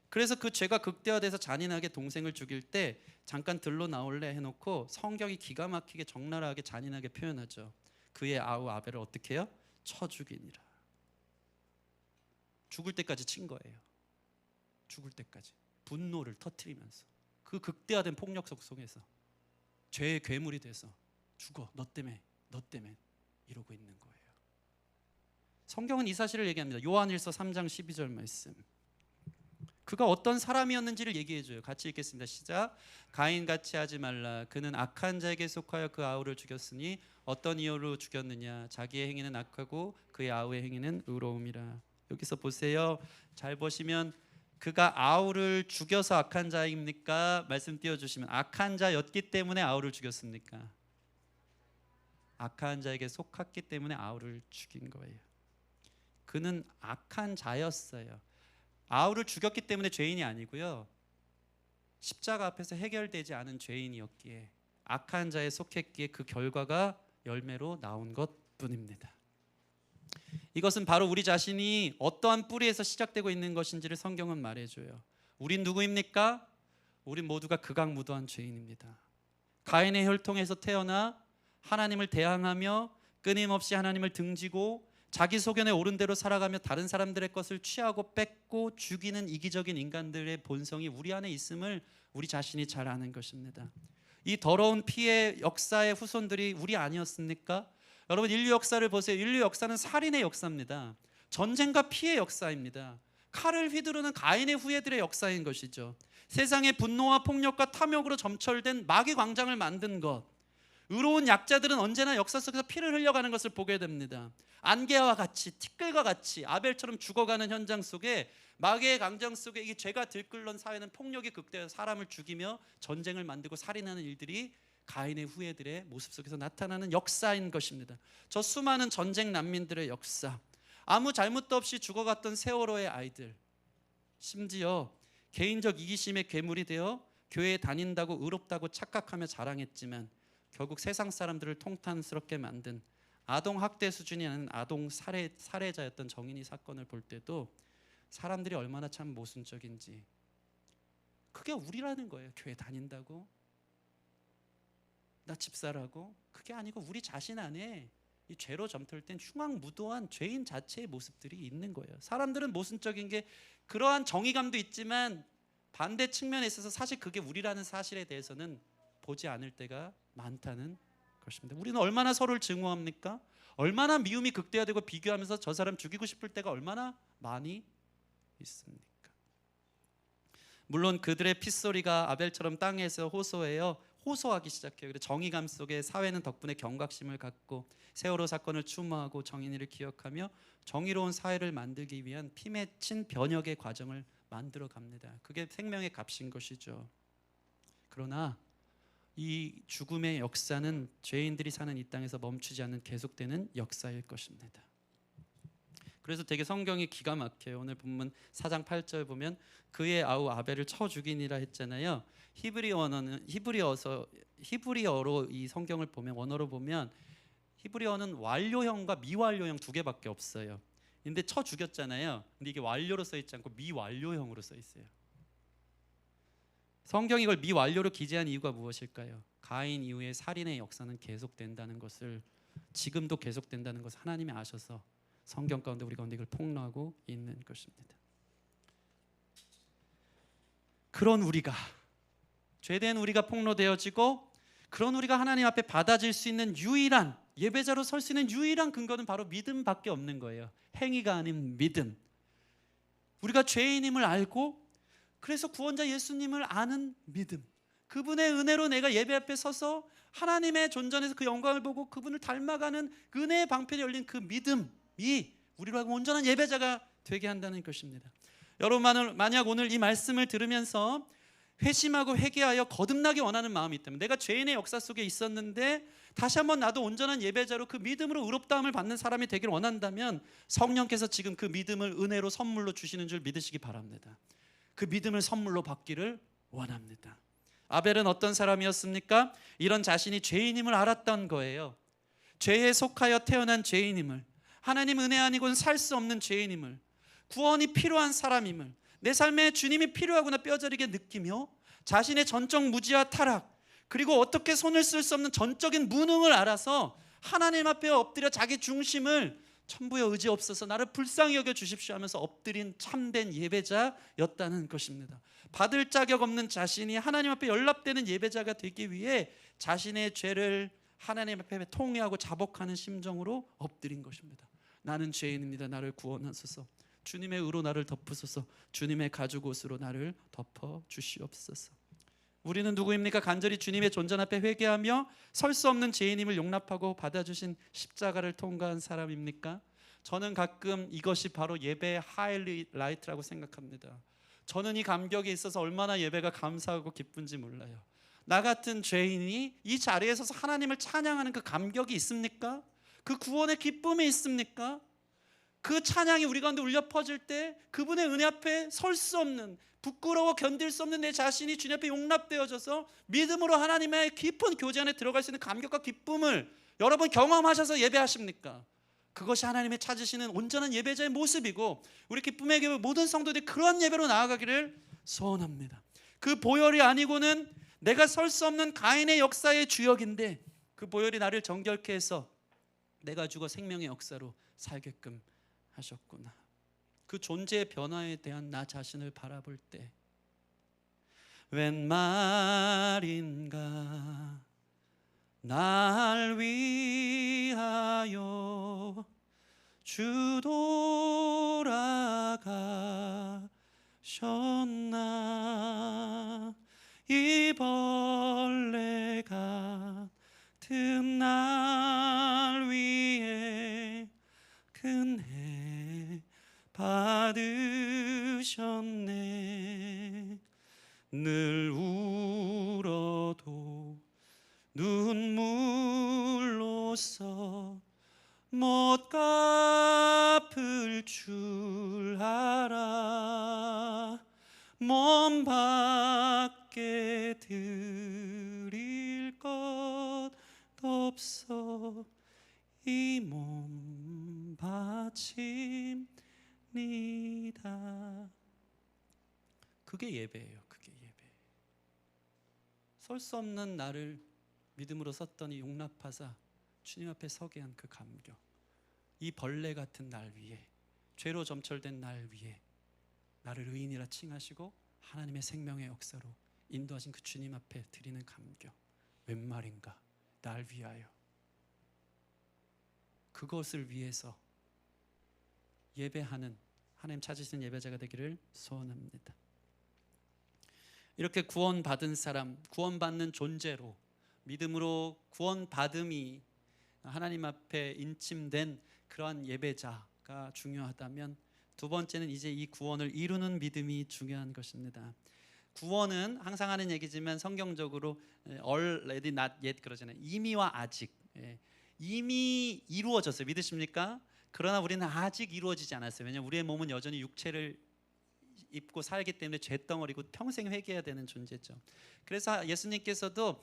그래서 그 죄가 극대화돼서 잔인하게 동생을 죽일 때 잠깐 들러 나올래 해놓고 성경이 기가 막히게 적나라하게 잔인하게 표현하죠. 그의 아우 아벨을 어떻게 해요? 쳐 죽이니라. 죽을 때까지 친 거예요. 죽을 때까지 분노를 터뜨리면서 그 극대화된 폭력 속에서 죄의 괴물이 돼서 죽어, 너 때문에 이러고 있는 거예요. 성경은 이 사실을 얘기합니다. 요한일서 3장 12절 말씀. 그가 어떤 사람이었는지를 얘기해줘요. 같이 읽겠습니다. 시작. 가인같이 하지 말라. 그는 악한 자에게 속하여 그 아우를 죽였으니 어떤 이유로 죽였느냐. 자기의 행위는 악하고 그의 아우의 행위는 의로움이라. 여기서 보세요. 잘 보시면 그가 아우를 죽여서 악한 자입니까? 말씀 띄워주시면 악한 자였기 때문에 아우를 죽였습니까? 악한 자에게 속했기 때문에 아우를 죽인 거예요. 그는 악한 자였어요. 아우를 죽였기 때문에 죄인이 아니고요, 십자가 앞에서 해결되지 않은 죄인이었기에 악한 자에 속했기에 그 결과가 열매로 나온 것뿐입니다. 이것은 바로 우리 자신이 어떠한 뿌리에서 시작되고 있는 것인지를 성경은 말해줘요. 우린 누구입니까? 우린 모두가 극악무도한 죄인입니다. 가인의 혈통에서 태어나 하나님을 대항하며 끊임없이 하나님을 등지고 자기 소견에 옳은 대로 살아가며 다른 사람들의 것을 취하고 뺏고 죽이는 이기적인 인간들의 본성이 우리 안에 있음을 우리 자신이 잘 아는 것입니다. 이 더러운 피의 역사의 후손들이 우리 아니었습니까? 여러분 인류 역사를 보세요. 인류 역사는 살인의 역사입니다. 전쟁과 피의 역사입니다. 칼을 휘두르는 가인의 후예들의 역사인 것이죠. 세상의 분노와 폭력과 탐욕으로 점철된 마귀 광장을 만든 것, 의로운 약자들은 언제나 역사 속에서 피를 흘려가는 것을 보게 됩니다. 안개와 같이, 티끌과 같이 아벨처럼 죽어가는 현장 속에, 마귀의 강정 속에 이 죄가 들끓는 사회는 폭력이 극대화해서 사람을 죽이며 전쟁을 만들고 살인하는 일들이 가인의 후예들의 모습 속에서 나타나는 역사인 것입니다. 저 수많은 전쟁 난민들의 역사, 아무 잘못도 없이 죽어갔던 세월호의 아이들, 심지어 개인적 이기심의 괴물이 되어 교회에 다닌다고 의롭다고 착각하며 자랑했지만 결국 세상 사람들을 통탄스럽게 만든 아동 학대 수준이 아닌 아동 살해자였던 정인이 사건을 볼 때도 사람들이 얼마나 참 모순적인지, 그게 우리라는 거예요. 교회 다닌다고, 나 집사라고, 그게 아니고 우리 자신 안에 이 죄로 점털된 흉악무도한 죄인 자체의 모습들이 있는 거예요. 사람들은 모순적인 게 그러한 정의감도 있지만 반대 측면에 있어서 사실 그게 우리라는 사실에 대해서는 보지 않을 때가 많다는 것입니다. 우리는 얼마나 서로를 증오합니까? 얼마나 미움이 극대화되고 비교하면서 저 사람 죽이고 싶을 때가 얼마나 많이 있습니까? 물론 그들의 핏소리가 아벨처럼 땅에서 호소하기 시작해요. 그래서 정의감 속에 사회는 덕분에 경각심을 갖고 세월호 사건을 추모하고 정인이를 기억하며 정의로운 사회를 만들기 위한 피 맺힌 변혁의 과정을 만들어 갑니다. 그게 생명의 값인 것이죠. 그러나 이 죽음의 역사는 죄인들이 사는 이 땅에서 멈추지 않는 계속되는 역사일 것입니다. 그래서 되게 성경이 기가 막혀요. 오늘 본문 4장 8절 보면 그의 아우 아벨을 쳐 죽이니라 했잖아요. 히브리어로 이 성경을 보면, 원어로 보면 히브리어는 완료형과 미완료형 두 개밖에 없어요. 근데 쳐 죽였잖아요. 근데 이게 완료로 써 있지 않고 미완료형으로 써 있어요. 성경이 이걸 미완료로 기재한 이유가 무엇일까요? 가인 이후에 살인의 역사는 계속된다는 것을, 지금도 계속된다는 것을 하나님이 아셔서 성경 가운데 우리 가운데 이걸 폭로하고 있는 것입니다. 그런 우리가, 죄된 우리가 폭로되어지고 그런 우리가 하나님 앞에 받아질 수 있는 유일한, 예배자로 설 수 있는 유일한 근거는 바로 믿음밖에 없는 거예요. 행위가 아닌 믿음. 우리가 죄인임을 알고 그래서 구원자 예수님을 아는 믿음, 그분의 은혜로 내가 예배 앞에 서서 하나님의 존전에서 그 영광을 보고 그분을 닮아가는 은혜의 방편이 열린 그 믿음이 우리로 하여금 온전한 예배자가 되게 한다는 것입니다. 여러분, 만약 오늘 이 말씀을 들으면서 회심하고 회개하여 거듭나기 원하는 마음이 있다면, 내가 죄인의 역사 속에 있었는데 다시 한번 나도 온전한 예배자로 그 믿음으로 의롭다함을 받는 사람이 되길 원한다면 성령께서 지금 그 믿음을 은혜로 선물로 주시는 줄 믿으시기 바랍니다. 그 믿음을 선물로 받기를 원합니다. 아벨은 어떤 사람이었습니까? 이런 자신이 죄인임을 알았던 거예요. 죄에 속하여 태어난 죄인임을, 하나님 은혜 아니고는 살 수 없는 죄인임을, 구원이 필요한 사람임을, 내 삶에 주님이 필요하구나 뼈저리게 느끼며 자신의 전적 무지와 타락, 그리고 어떻게 손을 쓸 수 없는 전적인 무능을 알아서 하나님 앞에 엎드려 자기 중심을 천부여 의지 없어서 나를 불쌍히 여겨 주십시오 하면서 엎드린 참된 예배자였다는 것입니다. 받을 자격 없는 자신이 하나님 앞에 연락되는 예배자가 되기 위해 자신의 죄를 하나님 앞에 통회하고 자복하는 심정으로 엎드린 것입니다. 나는 죄인입니다. 나를 구원하소서. 주님의 의로 나를 덮으소서. 주님의 가죽 옷으로 나를 덮어 주시옵소서. 우리는 누구입니까? 간절히 주님의 존전 앞에 회개하며 설 수 없는 죄인임을 용납하고 받아주신 십자가를 통과한 사람입니까? 저는 가끔 이것이 바로 예배의 하이라이트라고 생각합니다. 저는 이 감격에 있어서 얼마나 예배가 감사하고 기쁜지 몰라요. 나 같은 죄인이 이 자리에 서서 하나님을 찬양하는 그 감격이 있습니까? 그 구원의 기쁨이 있습니까? 그 찬양이 우리 가운데 울려 퍼질 때 그분의 은혜 앞에 설 수 없는, 부끄러워 견딜 수 없는 내 자신이 주님 앞에 용납되어져서 믿음으로 하나님의 깊은 교제 안에 들어갈 수 있는 감격과 기쁨을 여러분 경험하셔서 예배하십니까? 그것이 하나님의 찾으시는 온전한 예배자의 모습이고, 우리 기쁨의 교회 모든 성도들이 그런 예배로 나아가기를 소원합니다. 그 보혈이 아니고는 내가 설 수 없는 가인의 역사의 주역인데, 그 보혈이 나를 정결케 해서 내가 죽어 생명의 역사로 살게끔 하셨구나. 그 존재의 변화에 대한 나 자신을 바라볼 때, 웬 말인가 날 위하여 주 돌아가셨나. 이 벌레 같은 같은 날 위해 은혜 받으셨네. 늘 울어도 눈물로써 못 갚을 줄 알아. 몸 밖에 드릴 것 없어 이 몸 바칩니다. 그게 예배예요. 그게 예배. 설 수 없는 나를 믿음으로 섰더니 용납하사 주님 앞에 서게 한 그 감격. 이 벌레 같은 날 위에, 죄로 점철된 날 위에 나를 의인이라 칭하시고 하나님의 생명의 역사로 인도하신 그 주님 앞에 드리는 감격. 웬 말인가? 날 위하여. 그것을 위해서 예배하는 하나님 찾으시는 예배자가 되기를 소원합니다. 이렇게 구원받은 사람, 구원받는 존재로 믿음으로 구원받음이 하나님 앞에 인침된 그러한 예배자가 중요하다면, 두 번째는 이제 이 구원을 이루는 믿음이 중요한 것입니다. 구원은 항상 하는 얘기지만 성경적으로 already not yet 그러잖아요. 이미와 아직. 이미 이루어졌어요. 믿으십니까? 그러나 우리는 아직 이루어지지 않았어요. 왜냐하면 우리의 몸은 여전히 육체를 입고 살기 때문에 죄덩어리고 평생 회개해야 되는 존재죠. 그래서 예수님께서도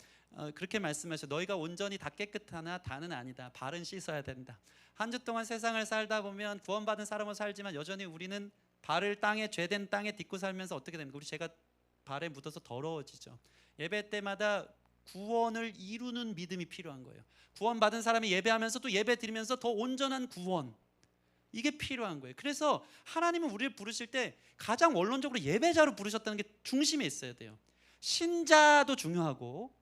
그렇게 말씀하셔요. 너희가 온전히 다 깨끗하나 다는 아니다. 발은 씻어야 된다. 한 주 동안 세상을 살다 보면 구원받은 사람으로 살지만 여전히 우리는 발을 땅에, 죄된 땅에 딛고 살면서 어떻게 됩니까? 우리 죄가 발에 묻어서 더러워지죠. 예배 때마다 구원을 이루는 믿음이 필요한 거예요. 구원받은 사람이 예배하면서 또 예배 드리면서 더 온전한 구원, 이게 필요한 거예요. 그래서 하나님은 우리를 부르실 때 가장 원론적으로 예배자로 부르셨다는 게 중심에 있어야 돼요. 신자도 중요하고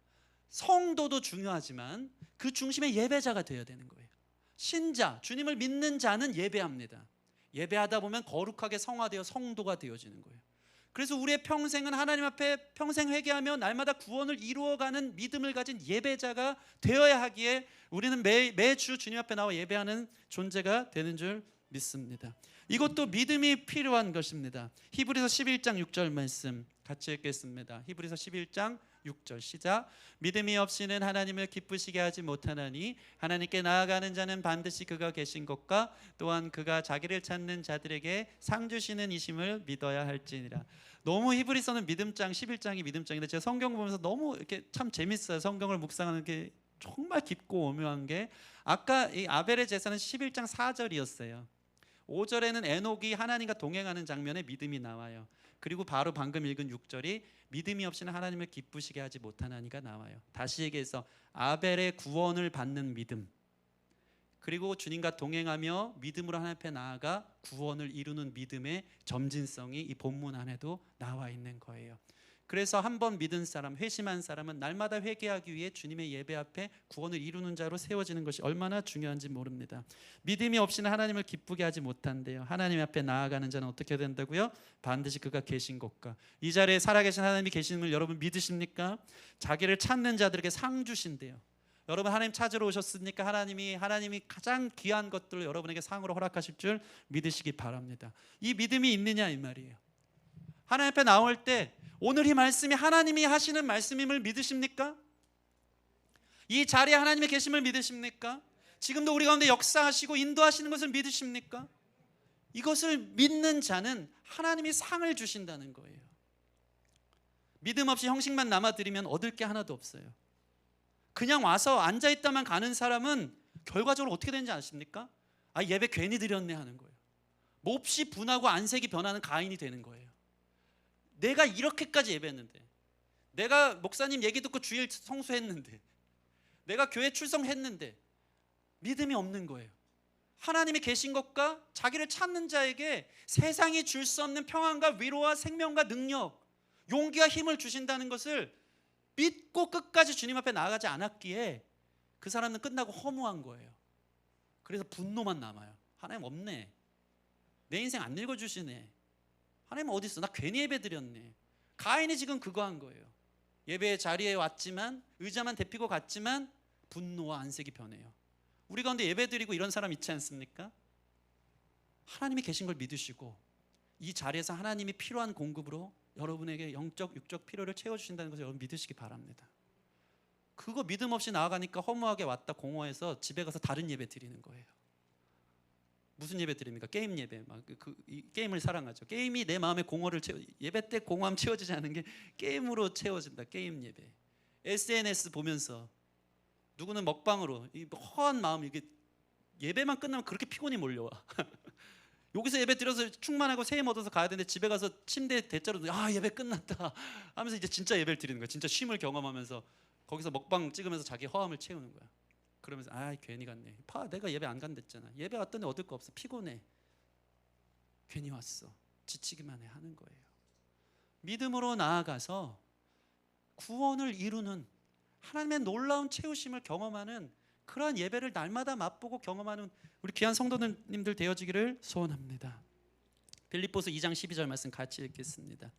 성도도 중요하지만 그 중심에 예배자가 되어야 되는 거예요. 신자, 주님을 믿는 자는 예배합니다. 예배하다 보면 거룩하게 성화되어 성도가 되어지는 거예요. 그래서 우리의 평생은 하나님 앞에 평생 회개하며 날마다 구원을 이루어가는 믿음을 가진 예배자가 되어야 하기에 우리는 매주 주님 앞에 나와 예배하는 존재가 되는 줄 믿습니다. 이것도 믿음이 필요한 것입니다. 히브리서 11장 6절 말씀 같이 읽겠습니다. 히브리서 11장 6절 시작. 믿음이 없이는 하나님을 기쁘시게 하지 못하나니 하나님께 나아가는 자는 반드시 그가 계신 것과 또한 그가 자기를 찾는 자들에게 상 주시는 이심을 믿어야 할지니라. 너무 히브리서는 믿음장, 11장이 믿음장인데 제가 성경 보면서 너무 이렇게 참 재밌어요. 성경을 묵상하는 게 정말 깊고 오묘한 게, 아까 이 아벨의 제사는 11장 4절이었어요. 5절에는 에녹이 하나님과 동행하는 장면에 믿음이 나와요. 그리고 바로 방금 읽은 6절이 믿음이 없이는 하나님을 기쁘시게 하지 못하나니가 나와요. 다시 얘기해서 아벨의 구원을 받는 믿음, 그리고 주님과 동행하며 믿음으로 하나님 앞에 나아가 구원을 이루는 믿음의 점진성이 이 본문 안에도 나와 있는 거예요. 그래서 한번 믿은 사람, 회심한 사람은 날마다 회개하기 위해 주님의 예배 앞에 구원을 이루는 자로 세워지는 것이 얼마나 중요한지 모릅니다. 믿음이 없이는 하나님을 기쁘게 하지 못한대요. 하나님 앞에 나아가는 자는 어떻게 된다고요? 반드시 그가 계신 것과, 이 자리에 살아계신 하나님이 계심을 여러분 믿으십니까? 자기를 찾는 자들에게 상 주신대요. 여러분 하나님 찾으러 오셨으니까 하나님이 가장 귀한 것들을 여러분에게 상으로 허락하실 줄 믿으시기 바랍니다. 이 믿음이 있느냐 이 말이에요. 하나님 앞에 나올 때 오늘 이 말씀이 하나님이 하시는 말씀임을 믿으십니까? 이 자리에 하나님의 계심을 믿으십니까? 지금도 우리 가운데 역사하시고 인도하시는 것을 믿으십니까? 이것을 믿는 자는 하나님이 상을 주신다는 거예요. 믿음 없이 형식만 남아드리면 얻을 게 하나도 없어요. 그냥 와서 앉아있다만 가는 사람은 결과적으로 어떻게 되는지 아십니까? 예배 괜히 드렸네 하는 거예요. 몹시 분하고 안색이 변하는 가인이 되는 거예요. 내가 이렇게까지 예배했는데, 내가 목사님 얘기 듣고 주일 성수했는데, 내가 교회 출석했는데 믿음이 없는 거예요. 하나님이 계신 것과 자기를 찾는 자에게 세상이 줄 수 없는 평안과 위로와 생명과 능력, 용기와 힘을 주신다는 것을 믿고 끝까지 주님 앞에 나아가지 않았기에 그 사람은 끝나고 허무한 거예요. 그래서 분노만 남아요. 하나님 없네, 내 인생 안 읽어주시네, 하나님 어디 있어, 나 괜히 예배 드렸네. 가인이 지금 그거 한 거예요. 예배의 자리에 왔지만, 의자만 데피고 갔지만 분노와 안색이 변해요. 우리 가운데 예배드리고 이런 사람 있지 않습니까? 하나님이 계신 걸 믿으시고 이 자리에서 하나님이 필요한 공급으로 여러분에게 영적 육적 필요를 채워주신다는 것을 여러분 믿으시기 바랍니다. 그거 믿음 없이 나아가니까 허무하게 왔다 공허해서 집에 가서 다른 예배 드리는 거예요. 무슨 예배 드립니까? 게임 예배. 이 게임을 사랑하죠. 게임이 내 마음의 공허를 예배 때 공허함 채워지지 않은 게 게임으로 채워진다. 게임 예배. SNS 보면서 누구는 먹방으로 이 허한 마음, 이게 예배만 끝나면 그렇게 피곤이 몰려와. 여기서 예배 드려서 충만하고 세임 얻어서 가야 되는데 집에 가서 침대 대자로 예배 끝났다 하면서 이제 진짜 예배를 드리는 거야. 진짜 쉼을 경험하면서 거기서 먹방 찍으면서 자기 허함을 채우는 거야. 그러면서 괜히 갔네. 내가 예배 안 간댔잖아. 예배 왔더니 얻을 거 없어. 피곤해. 괜히 왔어. 지치기만 해 하는 거예요. 믿음으로 나아가서 구원을 이루는 하나님의 놀라운 채우심을 경험하는 그러한 예배를 날마다 맛보고 경험하는 우리 귀한 성도님들 되어지기를 소원합니다. 빌립보서 2장 12절 말씀 같이 읽겠습니다.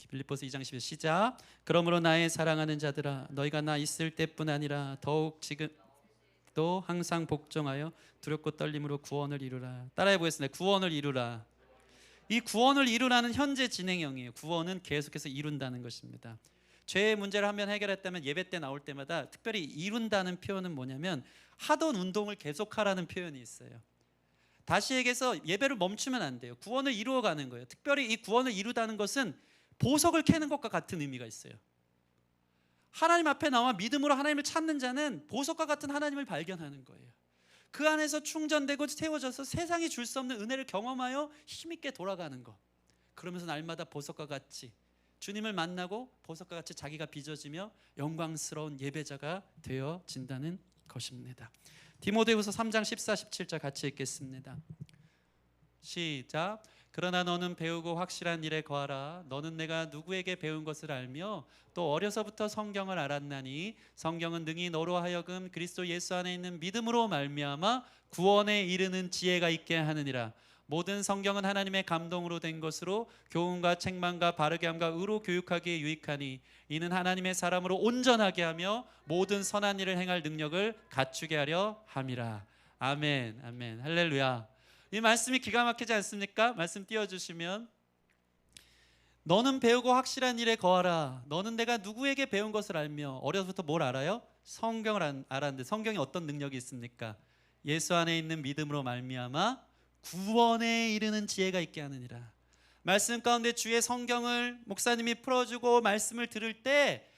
빌립보서 2장 12절 시작. 그러므로 나의 사랑하는 자들아 너희가 나 있을 때뿐 아니라 더욱 지금도 항상 복종하여 두렵고 떨림으로 구원을 이루라. 따라해 보겠습니다. 구원을 이루라. 이 구원을 이루라는 현재 진행형이에요. 구원은 계속해서 이룬다는 것입니다. 죄의 문제를 한번 해결했다면 예배 때 나올 때마다 특별히 이룬다는 표현은 뭐냐면 하던 운동을 계속하라는 표현이 있어요. 다시 얘기해서 예배를 멈추면 안 돼요. 구원을 이루어가는 거예요. 특별히 이 구원을 이루다는 것은 보석을 캐는 것과 같은 의미가 있어요. 하나님 앞에 나와 믿음으로 하나님을 찾는 자는 보석과 같은 하나님을 발견하는 거예요. 그 안에서 충전되고 채워져서 세상이 줄 수 없는 은혜를 경험하여 힘있게 돌아가는 것. 그러면서 날마다 보석과 같이 주님을 만나고 보석과 같이 자기가 빚어지며 영광스러운 예배자가 되어진다는 것입니다. 디모데후서 3장 14, 17절 같이 읽겠습니다. 시작. 그러나 너는 배우고 확실한 일에 거하라. 너는 내가 누구에게 배운 것을 알며 또 어려서부터 성경을 알았나니 성경은 능히 너로 하여금 그리스도 예수 안에 있는 믿음으로 말미암아 구원에 이르는 지혜가 있게 하느니라. 모든 성경은 하나님의 감동으로 된 것으로 교훈과 책망과 바르게 함과 의로 교육하기에 유익하니 이는 하나님의 사람으로 온전하게 하며 모든 선한 일을 행할 능력을 갖추게 하려 함이라. 아멘, 아멘, 할렐루야. 이 말씀이 기가 막히지 않습니까? 말씀 띄워주시면 너는 배우고 확실한 일에 거하라. 너는 내가 누구에게 배운 것을 알며 어려서부터 뭘 알아요? 성경을 알았는데 성경에 어떤 능력이 있습니까? 예수 안에 있는 믿음으로 말미암아 구원에 이르는 지혜가 있게 하느니라. 말씀 가운데 주의 성경을 목사님이 풀어주고 말씀을 들을 때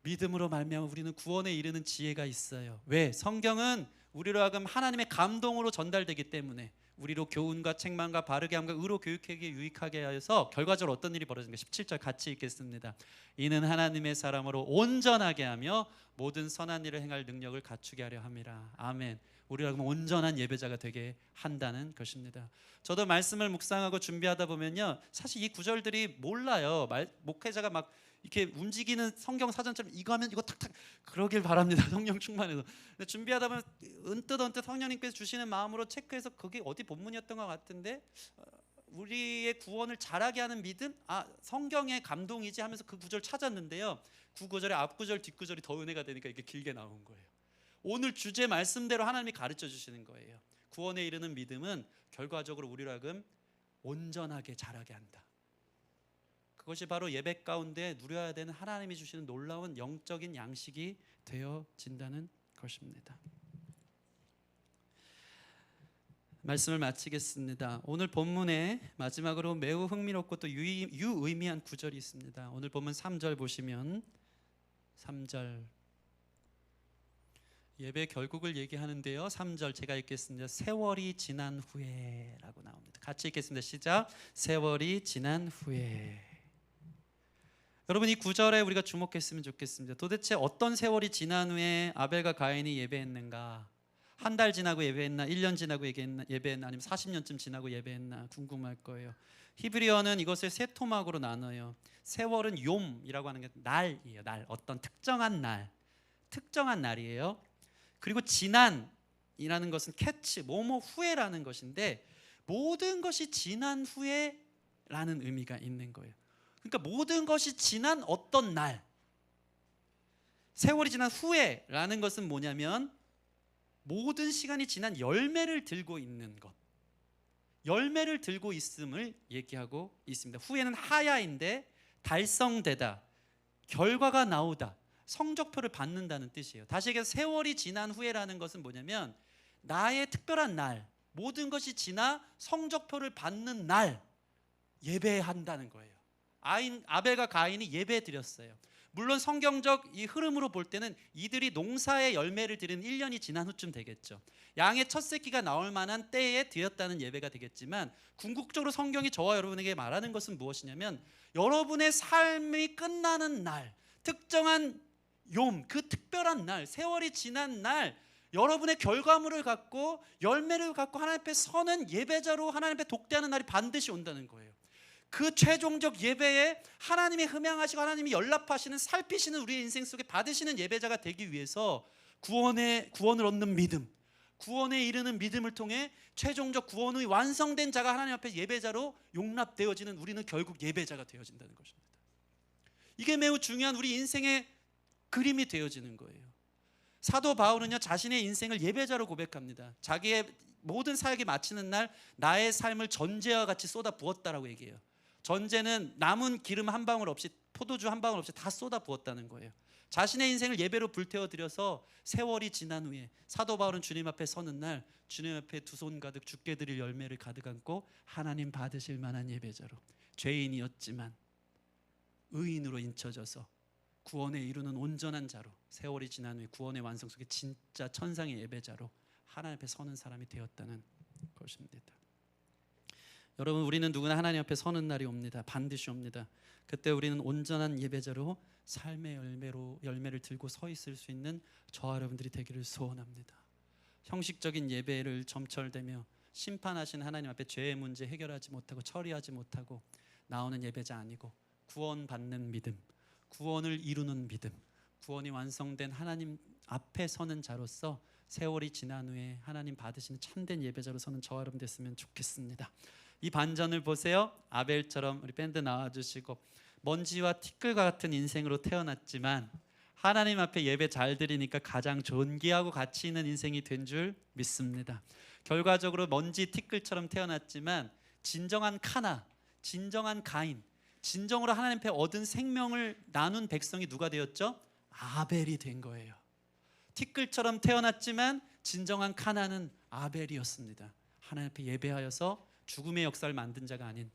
믿음으로 말미암아 우리는 구원에 이르는 지혜가 있어요. 왜? 성경은 우리로 하여금 하나님의 감동으로 전달되기 때문에 우리로 교훈과 책망과 바르게 함과 의로 교육하기에 유익하게 하여서 결과적으로 어떤 일이 벌어진가? 17절 같이 읽겠습니다. 이는 하나님의 사람으로 온전하게 하며 모든 선한 일을 행할 능력을 갖추게 하려 함이라. 아멘. 우리가 그럼 온전한 예배자가 되게 한다는 것입니다. 저도 말씀을 묵상하고 준비하다 보면요, 사실 이 구절들이 몰라요. 목회자가 막 이렇게 움직이는 성경 사전처럼 이거 하면 이거 탁탁 그러길 바랍니다. 성령 충만해서. 근데 준비하다 보면 언뜻 성령님께서 주시는 마음으로 체크해서 그게 어디 본문이었던 것 같은데 우리의 구원을 잘하게 하는 믿음? 성경의 감동이지 하면서 그 구절 찾았는데요. 그 구절의 앞구절 뒷구절이 더 은혜가 되니까 이렇게 길게 나온 거예요. 오늘 주제 말씀대로 하나님이 가르쳐 주시는 거예요. 구원에 이르는 믿음은 결과적으로 우리로 하여금 온전하게 자라게 한다. 그것이 바로 예배 가운데 누려야 되는 하나님이 주시는 놀라운 영적인 양식이 되어진다는 것입니다. 말씀을 마치겠습니다. 오늘 본문에 마지막으로 매우 흥미롭고 또 유의미한 구절이 있습니다. 오늘 본문 3절 보시면 3절 예배 결국을 얘기하는데요. 3절 제가 읽겠습니다. 세월이 지난 후에 라고 나옵니다. 같이 읽겠습니다. 시작. 세월이 지난 후에. 여러분 이 구절에 우리가 주목했으면 좋겠습니다. 도대체 어떤 세월이 지난 후에 아벨과 가인이 예배했는가? 한 달 지나고 예배했나? 1년 지나고 예배했나? 아니면 40년쯤 지나고 예배했나? 궁금할 거예요. 히브리어는 이것을 세 토막으로 나눠요. 세월은 욤이라고 하는 게 날이에요. 날. 어떤 특정한 날. 특정한 날이에요. 그리고 지난이라는 것은 캐치, 뭐뭐 후에라는 것인데 모든 것이 지난 후에라는 의미가 있는 거예요. 그러니까 모든 것이 지난 어떤 날. 세월이 지난 후에라는 것은 뭐냐면 모든 시간이 지난 열매를 들고 있는 것, 열매를 들고 있음을 얘기하고 있습니다. 후에는 하야인데 달성되다, 결과가 나오다, 성적표를 받는다는 뜻이에요. 다시 얘기해서 세월이 지난 후에라는 것은 뭐냐면 나의 특별한 날, 모든 것이 지나 성적표를 받는 날 예배한다는 거예요. 아벨과 가인이 예배 드렸어요. 물론 성경적 이 흐름으로 볼 때는 이들이 농사의 열매를 드리는 1년이 지난 후쯤 되겠죠. 양의 첫 새끼가 나올 만한 때에 드렸다는 예배가 되겠지만, 궁극적으로 성경이 저와 여러분에게 말하는 것은 무엇이냐면 여러분의 삶이 끝나는 날, 특정한 그 특별한 날, 세월이 지난 날, 여러분의 결과물을 갖고 열매를 갖고 하나님 앞에 서는 예배자로 하나님 앞에 독대하는 날이 반드시 온다는 거예요. 그 최종적 예배에 하나님이 흠양하시고 하나님이 연락하시는, 살피시는 우리의 인생 속에 받으시는 예배자가 되기 위해서 구원을 얻는 믿음, 구원에 이르는 믿음을 통해 최종적 구원의 완성된 자가 하나님 앞에 예배자로 용납되어지는 우리는 결국 예배자가 되어진다는 것입니다. 이게 매우 중요한 우리 인생의 그림이 되어지는 거예요. 사도 바울은요, 자신의 인생을 예배자로 고백합니다. 자기의 모든 사역이 마치는 날 나의 삶을 전제와 같이 쏟아 부었다라고 얘기해요. 전제는 남은 기름 한 방울 없이, 포도주 한 방울 없이 다 쏟아 부었다는 거예요. 자신의 인생을 예배로 불태워 드려서 세월이 지난 후에 사도 바울은 주님 앞에 서는 날 주님 앞에 두 손 가득 주께 드릴 열매를 가득 안고 하나님 받으실 만한 예배자로, 죄인이었지만 의인으로 인쳐져서 구원에 이루는 온전한 자로, 세월이 지난 후에 구원의 완성 속에 진짜 천상의 예배자로 하나님 앞에 서는 사람이 되었다는 것입니다. 여러분, 우리는 누구나 하나님 앞에 서는 날이 옵니다. 반드시 옵니다. 그때 우리는 온전한 예배자로 삶의 열매를 들고 서 있을 수 있는 저와 여러분들이 되기를 소원합니다. 형식적인 예배를 점철되며 심판하신 하나님 앞에 죄의 문제 해결하지 못하고 처리하지 못하고 나오는 예배자 아니고, 구원받는 믿음, 구원을 이루는 믿음, 구원이 완성된 하나님 앞에 서는 자로서 세월이 지난 후에 하나님 받으시는 참된 예배자로 서는 저와 여러분 됐으면 좋겠습니다. 이 반전을 보세요. 아벨처럼 우리 밴드 나와주시고, 먼지와 티끌과 같은 인생으로 태어났지만 하나님 앞에 예배 잘 드리니까 가장 존귀하고 가치 있는 인생이 된 줄 믿습니다. 결과적으로 먼지 티끌처럼 태어났지만 진정한 카나, 진정한 가인, 진정으로 하나님 앞에 얻은 생명을 나눈 백성이 누가 되었죠? 아벨이 된 거예요. 티끌처럼 태어났지만 진정한 카나는 아벨이었습니다. 하나님 앞에 예배하여서 죽음의 역사를 만든 자가 아닌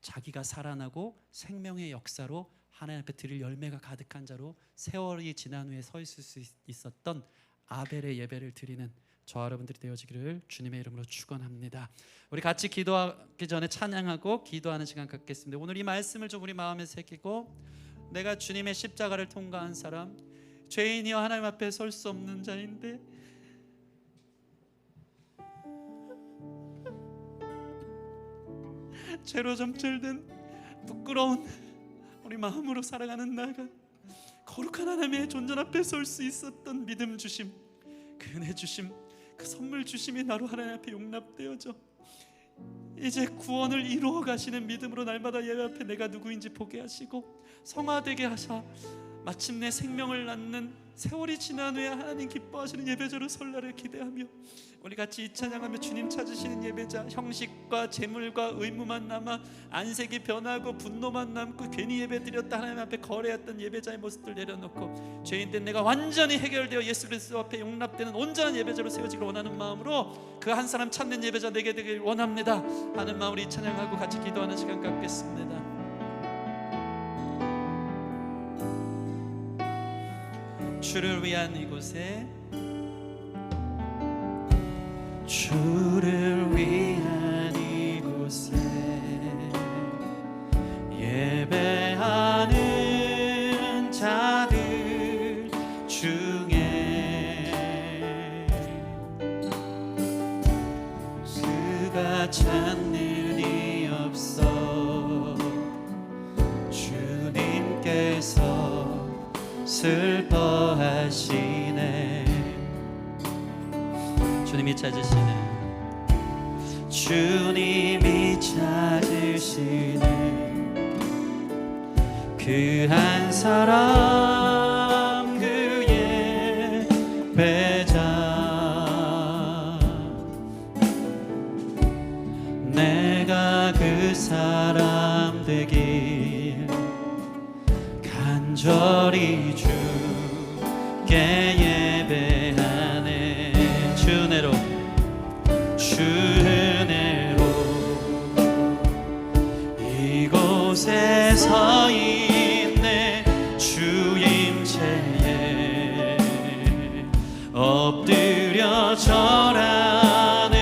자기가 살아나고 생명의 역사로 하나님 앞에 드릴 열매가 가득한 자로 세월이 지난 후에 서 있을 수 있었던 아벨의 예배를 드리는 저와 여러분들이 되어지기를 주님의 이름으로 축원합니다. 우리 같이 기도하기 전에 찬양하고 기도하는 시간 갖겠습니다. 오늘 이 말씀을 좀 우리 마음에 새기고, 내가 주님의 십자가를 통과한 사람, 죄인이여 하나님 앞에 설 수 없는 자인데 죄로 점철된 부끄러운 우리 마음으로 살아가는 나가 거룩한 하나님의 존전 앞에 설 수 있었던 믿음 주심, 그 은혜 주심, 그 선물 주심이 나로 하나님 앞에 용납되어져 이제 구원을 이루어 가시는 믿음으로 날마다 예배 앞에 내가 누구인지 보게 하시고 성화되게 하사 마침내 생명을 낳는 세월이 지난 후에 하나님 기뻐하시는 예배자로 설 날을 기대하며, 우리 같이 이 찬양하며 주님 찾으시는 예배자, 형식과 재물과 의무만 남아 안색이 변하고 분노만 남고 괜히 예배 드렸다 하나님 앞에 거래했던 예배자의 모습들 내려놓고, 죄인된 내가 완전히 해결되어 예수 그리스도 앞에 용납되는 온전한 예배자로 세워지길 원하는 마음으로 그 한 사람 찾는 예배자 되게 되길 원합니다 하는 마음으로 이 찬양하고 같이 기도하는 시간 갖겠습니다. 주를 위한 이곳에, 주를 위한 이곳에 예배하는 자들 중에 그가 찾는 이 없어 주님께서 슬퍼하시네. 주님이 찾으시네, 주님이 찾으시네 그 한 사람, 그 간절히 주께 예배하네. 주 은혜로 주 은혜로 이곳에 서 있네. 주 임재에 엎드려 절하네.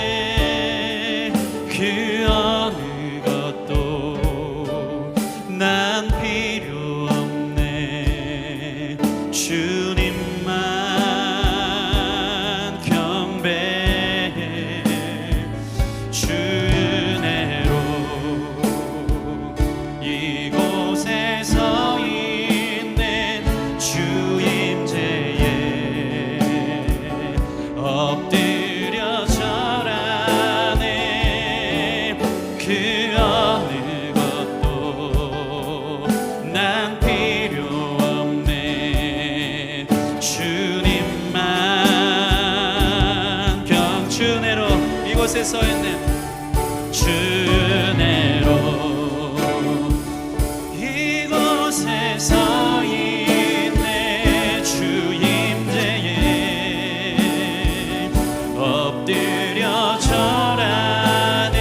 그 어느 것도 난 필요 없네. 주님만 경배해. 주 은혜로 이곳에 서 있네. 주 임재에 엎드려 절하네. 그 어느 것도 난 필요 없네. 주님만 주 은혜로 이곳에 서 있네. 주 은혜로 이곳에 서 있네. 주 임재에 엎드려 절하네.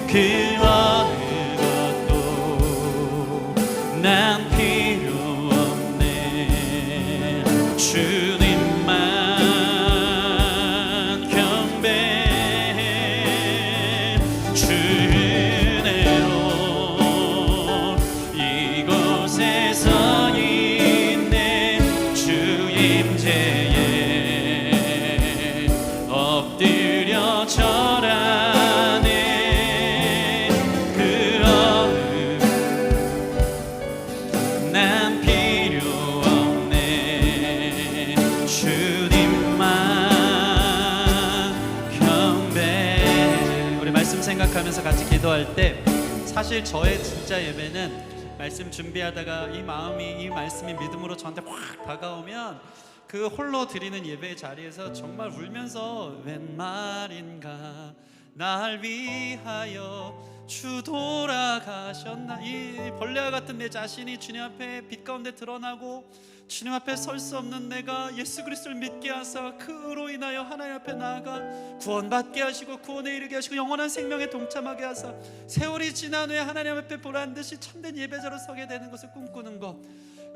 그 어느 것도 난 필요 없네. 주님만 경배해. 주 은혜로 이곳에 서 있네. 주 임재에 엎드려 절하네. 그 어느 난 필요 없네. 주님만 경배. 우리 말씀 생각하면서 같이 기도할 때 사실 저의 진짜 예배는 말씀 준비하다가 이 마음이 이 말씀이 믿음으로 저한테 확 다가오면 그 홀로 드리는 예배의 자리에서 정말 울면서 웬 말인가 날 위하여 주 돌아가셨나. 이 벌레와 같은 내 자신이 주님 앞에 빛 가운데 드러나고 주님 앞에 설 수 없는 내가 예수 그리스도를 믿게 하사 그로 인하여 하나님 앞에 나아가 구원받게 하시고 구원에 이르게 하시고 영원한 생명에 동참하게 하사 세월이 지난 후에 하나님 앞에 보란듯이 참된 예배자로 서게 되는 것을 꿈꾸는 것.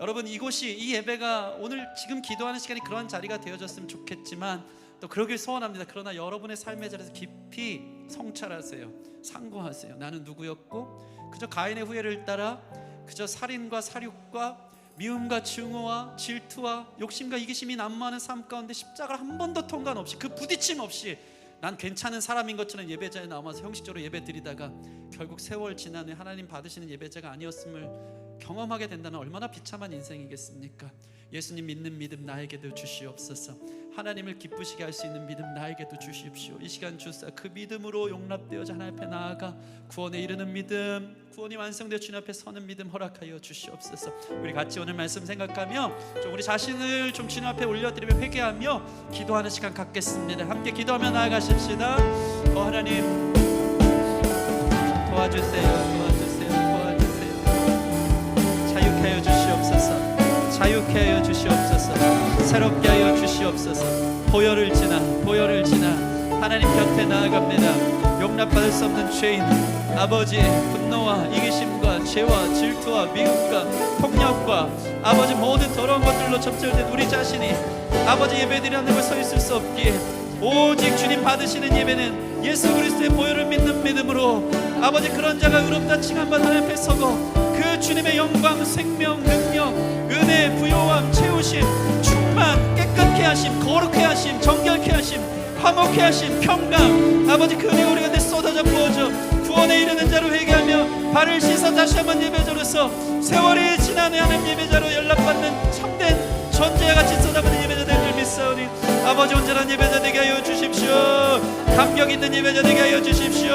여러분, 이곳이 이 예배가 오늘 지금 기도하는 시간이 그런 자리가 되어졌으면 좋겠지만 또 그러길 소원합니다. 그러나 여러분의 삶의 자리에서 깊이 성찰하세요. 상고하세요. 나는 누구였고 그저 가인의 후예를 따라 그저 살인과 살육과 미움과 증오와 질투와 욕심과 이기심이 난무하는 삶 가운데 십자가를 한 번도 통관 없이 그 부딪힘 없이 난 괜찮은 사람인 것처럼 예배자에 나와서 형식적으로 예배 드리다가 결국 세월 지난 후에 하나님 받으시는 예배자가 아니었음을 경험하게 된다면 얼마나 비참한 인생이겠습니까? 예수님 믿는 믿음 나에게도 주시옵소서. 하나님을 기쁘시게 할 수 있는 믿음 나에게도 주십시오. 이 시간 주사 그 믿음으로 용납되어져 하나님 앞에 나아가 구원에 이르는 믿음, 구원이 완성되어 주님 앞에 서는 믿음 허락하여 주시옵소서. 우리 같이 오늘 말씀 생각하며 좀 우리 자신을 좀 주님 앞에 올려드리며 회개하며 기도하는 시간 갖겠습니다. 함께 기도하며 나아가십시다. 하나님 도와주세요. 자유케 하여 주시옵소서. 자유케 하여 주시옵소서. 새롭게 하여 주시옵소서. 보혈을 지나 하나님 곁에 나아갑니다. 용납받을 수 없는 죄인 아버지의 분노와 이기심과 죄와 질투와 미움과 폭력과 아버지 모든 더러운 것들로 접절된 우리 자신이 아버지 예배드리는 곳에 서 있을 수 없기에 오직 주님 받으시는 예배는 예수 그리스도의 보혈을 믿는 믿음으로 아버지 그런 자가 의롭다 칭함받아 하나님 앞에 서고 그 주님의 영광, 생명, 능력, 은혜, 부요함, 채우심, 충만, 깨끗게 하심, 거룩해 하심, 정결케 하심, 화목케 하심, 평강 아버지 그 은혜가 우리 가운데 쏟아져 부어져 구원에 이르는 자로 회개하며 발을 씻어 다시 한번 예배자로서 세월이 지난 후에 하나님 예배자로 연락받는 참된 전제와 같이 쏟아부는 예배자들 줄 믿사오니 아버지 온전한 예배자 되게 하여 주십시오. 감격 있는 예배자 되게 하여 주십시오.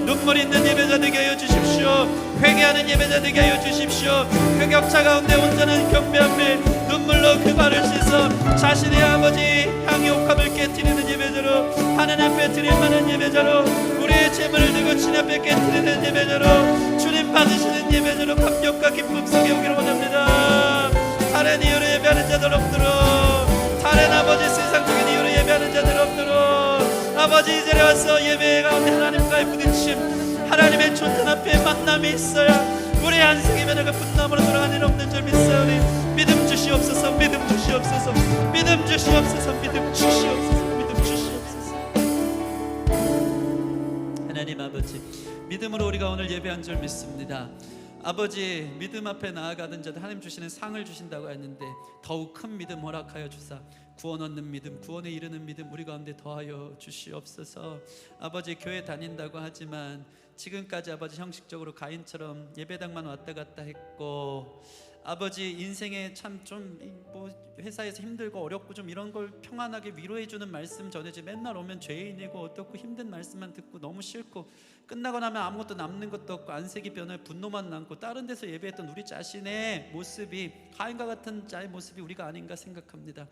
눈물 있는 예배자 되게 하여 주십시오. 회개하는 예배자 되게 하여 주십시오. 흑역사 가운데 온전한 경배 앞에 눈물 눈물로 그 발을 씻어 자신의 아버지 향이 옥합을 깨트리는 예배자로, 하나님 앞에 드릴 만한 예배자로, 우리의 재물을 들고 주님 앞에 깨트리는 예배자로, 주님 받으시는 예배자로 감격과 기쁨 속에 오기를 원합니다. 다른 이유로 예배하는 자들 없도록, 다른 아버지 세상적인 이유로 예배하는 자들 없도록, 아버지 이 자리에 와서 예배 가운데 하나님과의 부딪힘, 하나님의 존재 앞에 만남이 있어야 우리 안색이 변화가 분남으로 돌아가는 일 없는 줄 믿사오니 믿음 주시옵소서, 믿음 주시옵소서, 믿음 주시옵소서, 믿음 주시옵소서, 믿음 주시옵소서. 하나님 아버지, 믿음으로 우리가 오늘 예배한 줄 믿습니다. 아버지, 믿음 앞에 나아가던 자들 하나님 주시는 상을 주신다고 했는데 더욱 큰 믿음 허락하여 주사 구원 얻는 믿음, 구원에 이르는 믿음 우리 가운데 더하여 주시옵소서. 아버지, 교회 다닌다고 하지만 지금까지 아버지 형식적으로 가인처럼 예배당만 왔다 갔다 했고, 아버지 인생에 참 좀 뭐 회사에서 힘들고 어렵고 좀 이런 걸 평안하게 위로해주는 말씀 전해지 맨날 오면 죄인이고 어떻고 힘든 말씀만 듣고 너무 싫고 끝나고 나면 아무것도 남는 것도 없고 안색이 변해 분노만 남고 다른 데서 예배했던 우리 자신의 모습이 가인과 같은 자의 모습이 우리가 아닌가 생각합니다.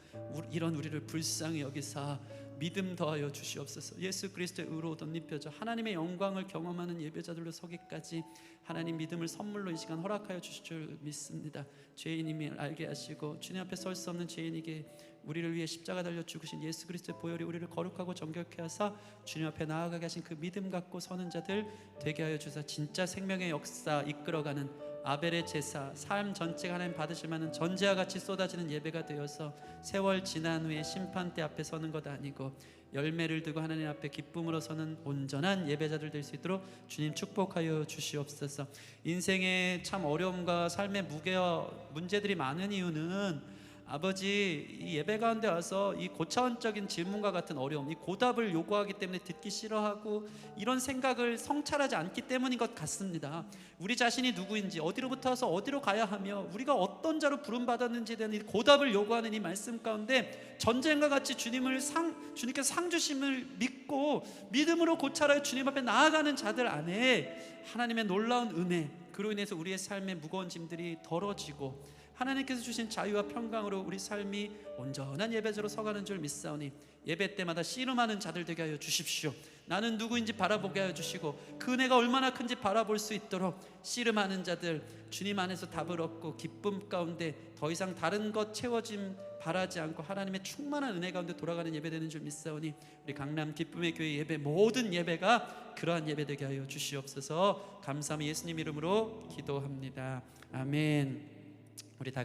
이런 우리를 불쌍히 여기사 믿음 더하여 주시옵소서. 예수 그리스도의 의로 덧입혀져 하나님의 영광을 경험하는 예배자들로 서기까지 하나님 믿음을 선물로 이 시간 허락하여 주실 줄 믿습니다. 죄인임을 알게 하시고 주님 앞에 설 수 없는 죄인에게 우리를 위해 십자가 달려 죽으신 예수 그리스도의 보혈이 우리를 거룩하고 정결케 하사 주님 앞에 나아가게 하신 그 믿음 갖고 서는 자들 되게 하여 주사 진짜 생명의 역사 이끌어가는 아벨의 제사, 삶 전체가 하나님 받으실 만한 전제와 같이 쏟아지는 예배가 되어서 세월 지난 후에 심판대 앞에 서는 것 아니고 열매를 두고 하나님 앞에 기쁨으로 서는 온전한 예배자들 될 수 있도록 주님 축복하여 주시옵소서. 인생의 참 어려움과 삶의 무게와 문제들이 많은 이유는 아버지 이 예배 가운데 와서 이 고차원적인 질문과 같은 어려움, 이 고답을 요구하기 때문에 듣기 싫어하고 이런 생각을 성찰하지 않기 때문인 것 같습니다. 우리 자신이 누구인지, 어디로부터 와서 어디로 가야 하며 우리가 어떤 자로 부름받았는지에 대한 이 고답을 요구하는 이 말씀 가운데 전쟁과 같이 주님께서 상 주심을 믿고 믿음으로 고찰하여 주님 앞에 나아가는 자들 안에 하나님의 놀라운 은혜, 그로 인해서 우리의 삶의 무거운 짐들이 덜어지고 하나님께서 주신 자유와 평강으로 우리 삶이 온전한 예배자로 서가는 줄 믿사오니 예배 때마다 씨름하는 자들 되게 하여 주십시오. 나는 누구인지 바라보게 하여 주시고 그 은혜가 얼마나 큰지 바라볼 수 있도록 씨름하는 자들 주님 안에서 답을 얻고 기쁨 가운데 더 이상 다른 것 채워짐 바라지 않고 하나님의 충만한 은혜 가운데 돌아가는 예배 되는 줄 믿사오니 우리 강남 기쁨의 교회 예배 모든 예배가 그러한 예배 되게 하여 주시옵소서. 감사함이 예수님 이름으로 기도합니다. 아멘.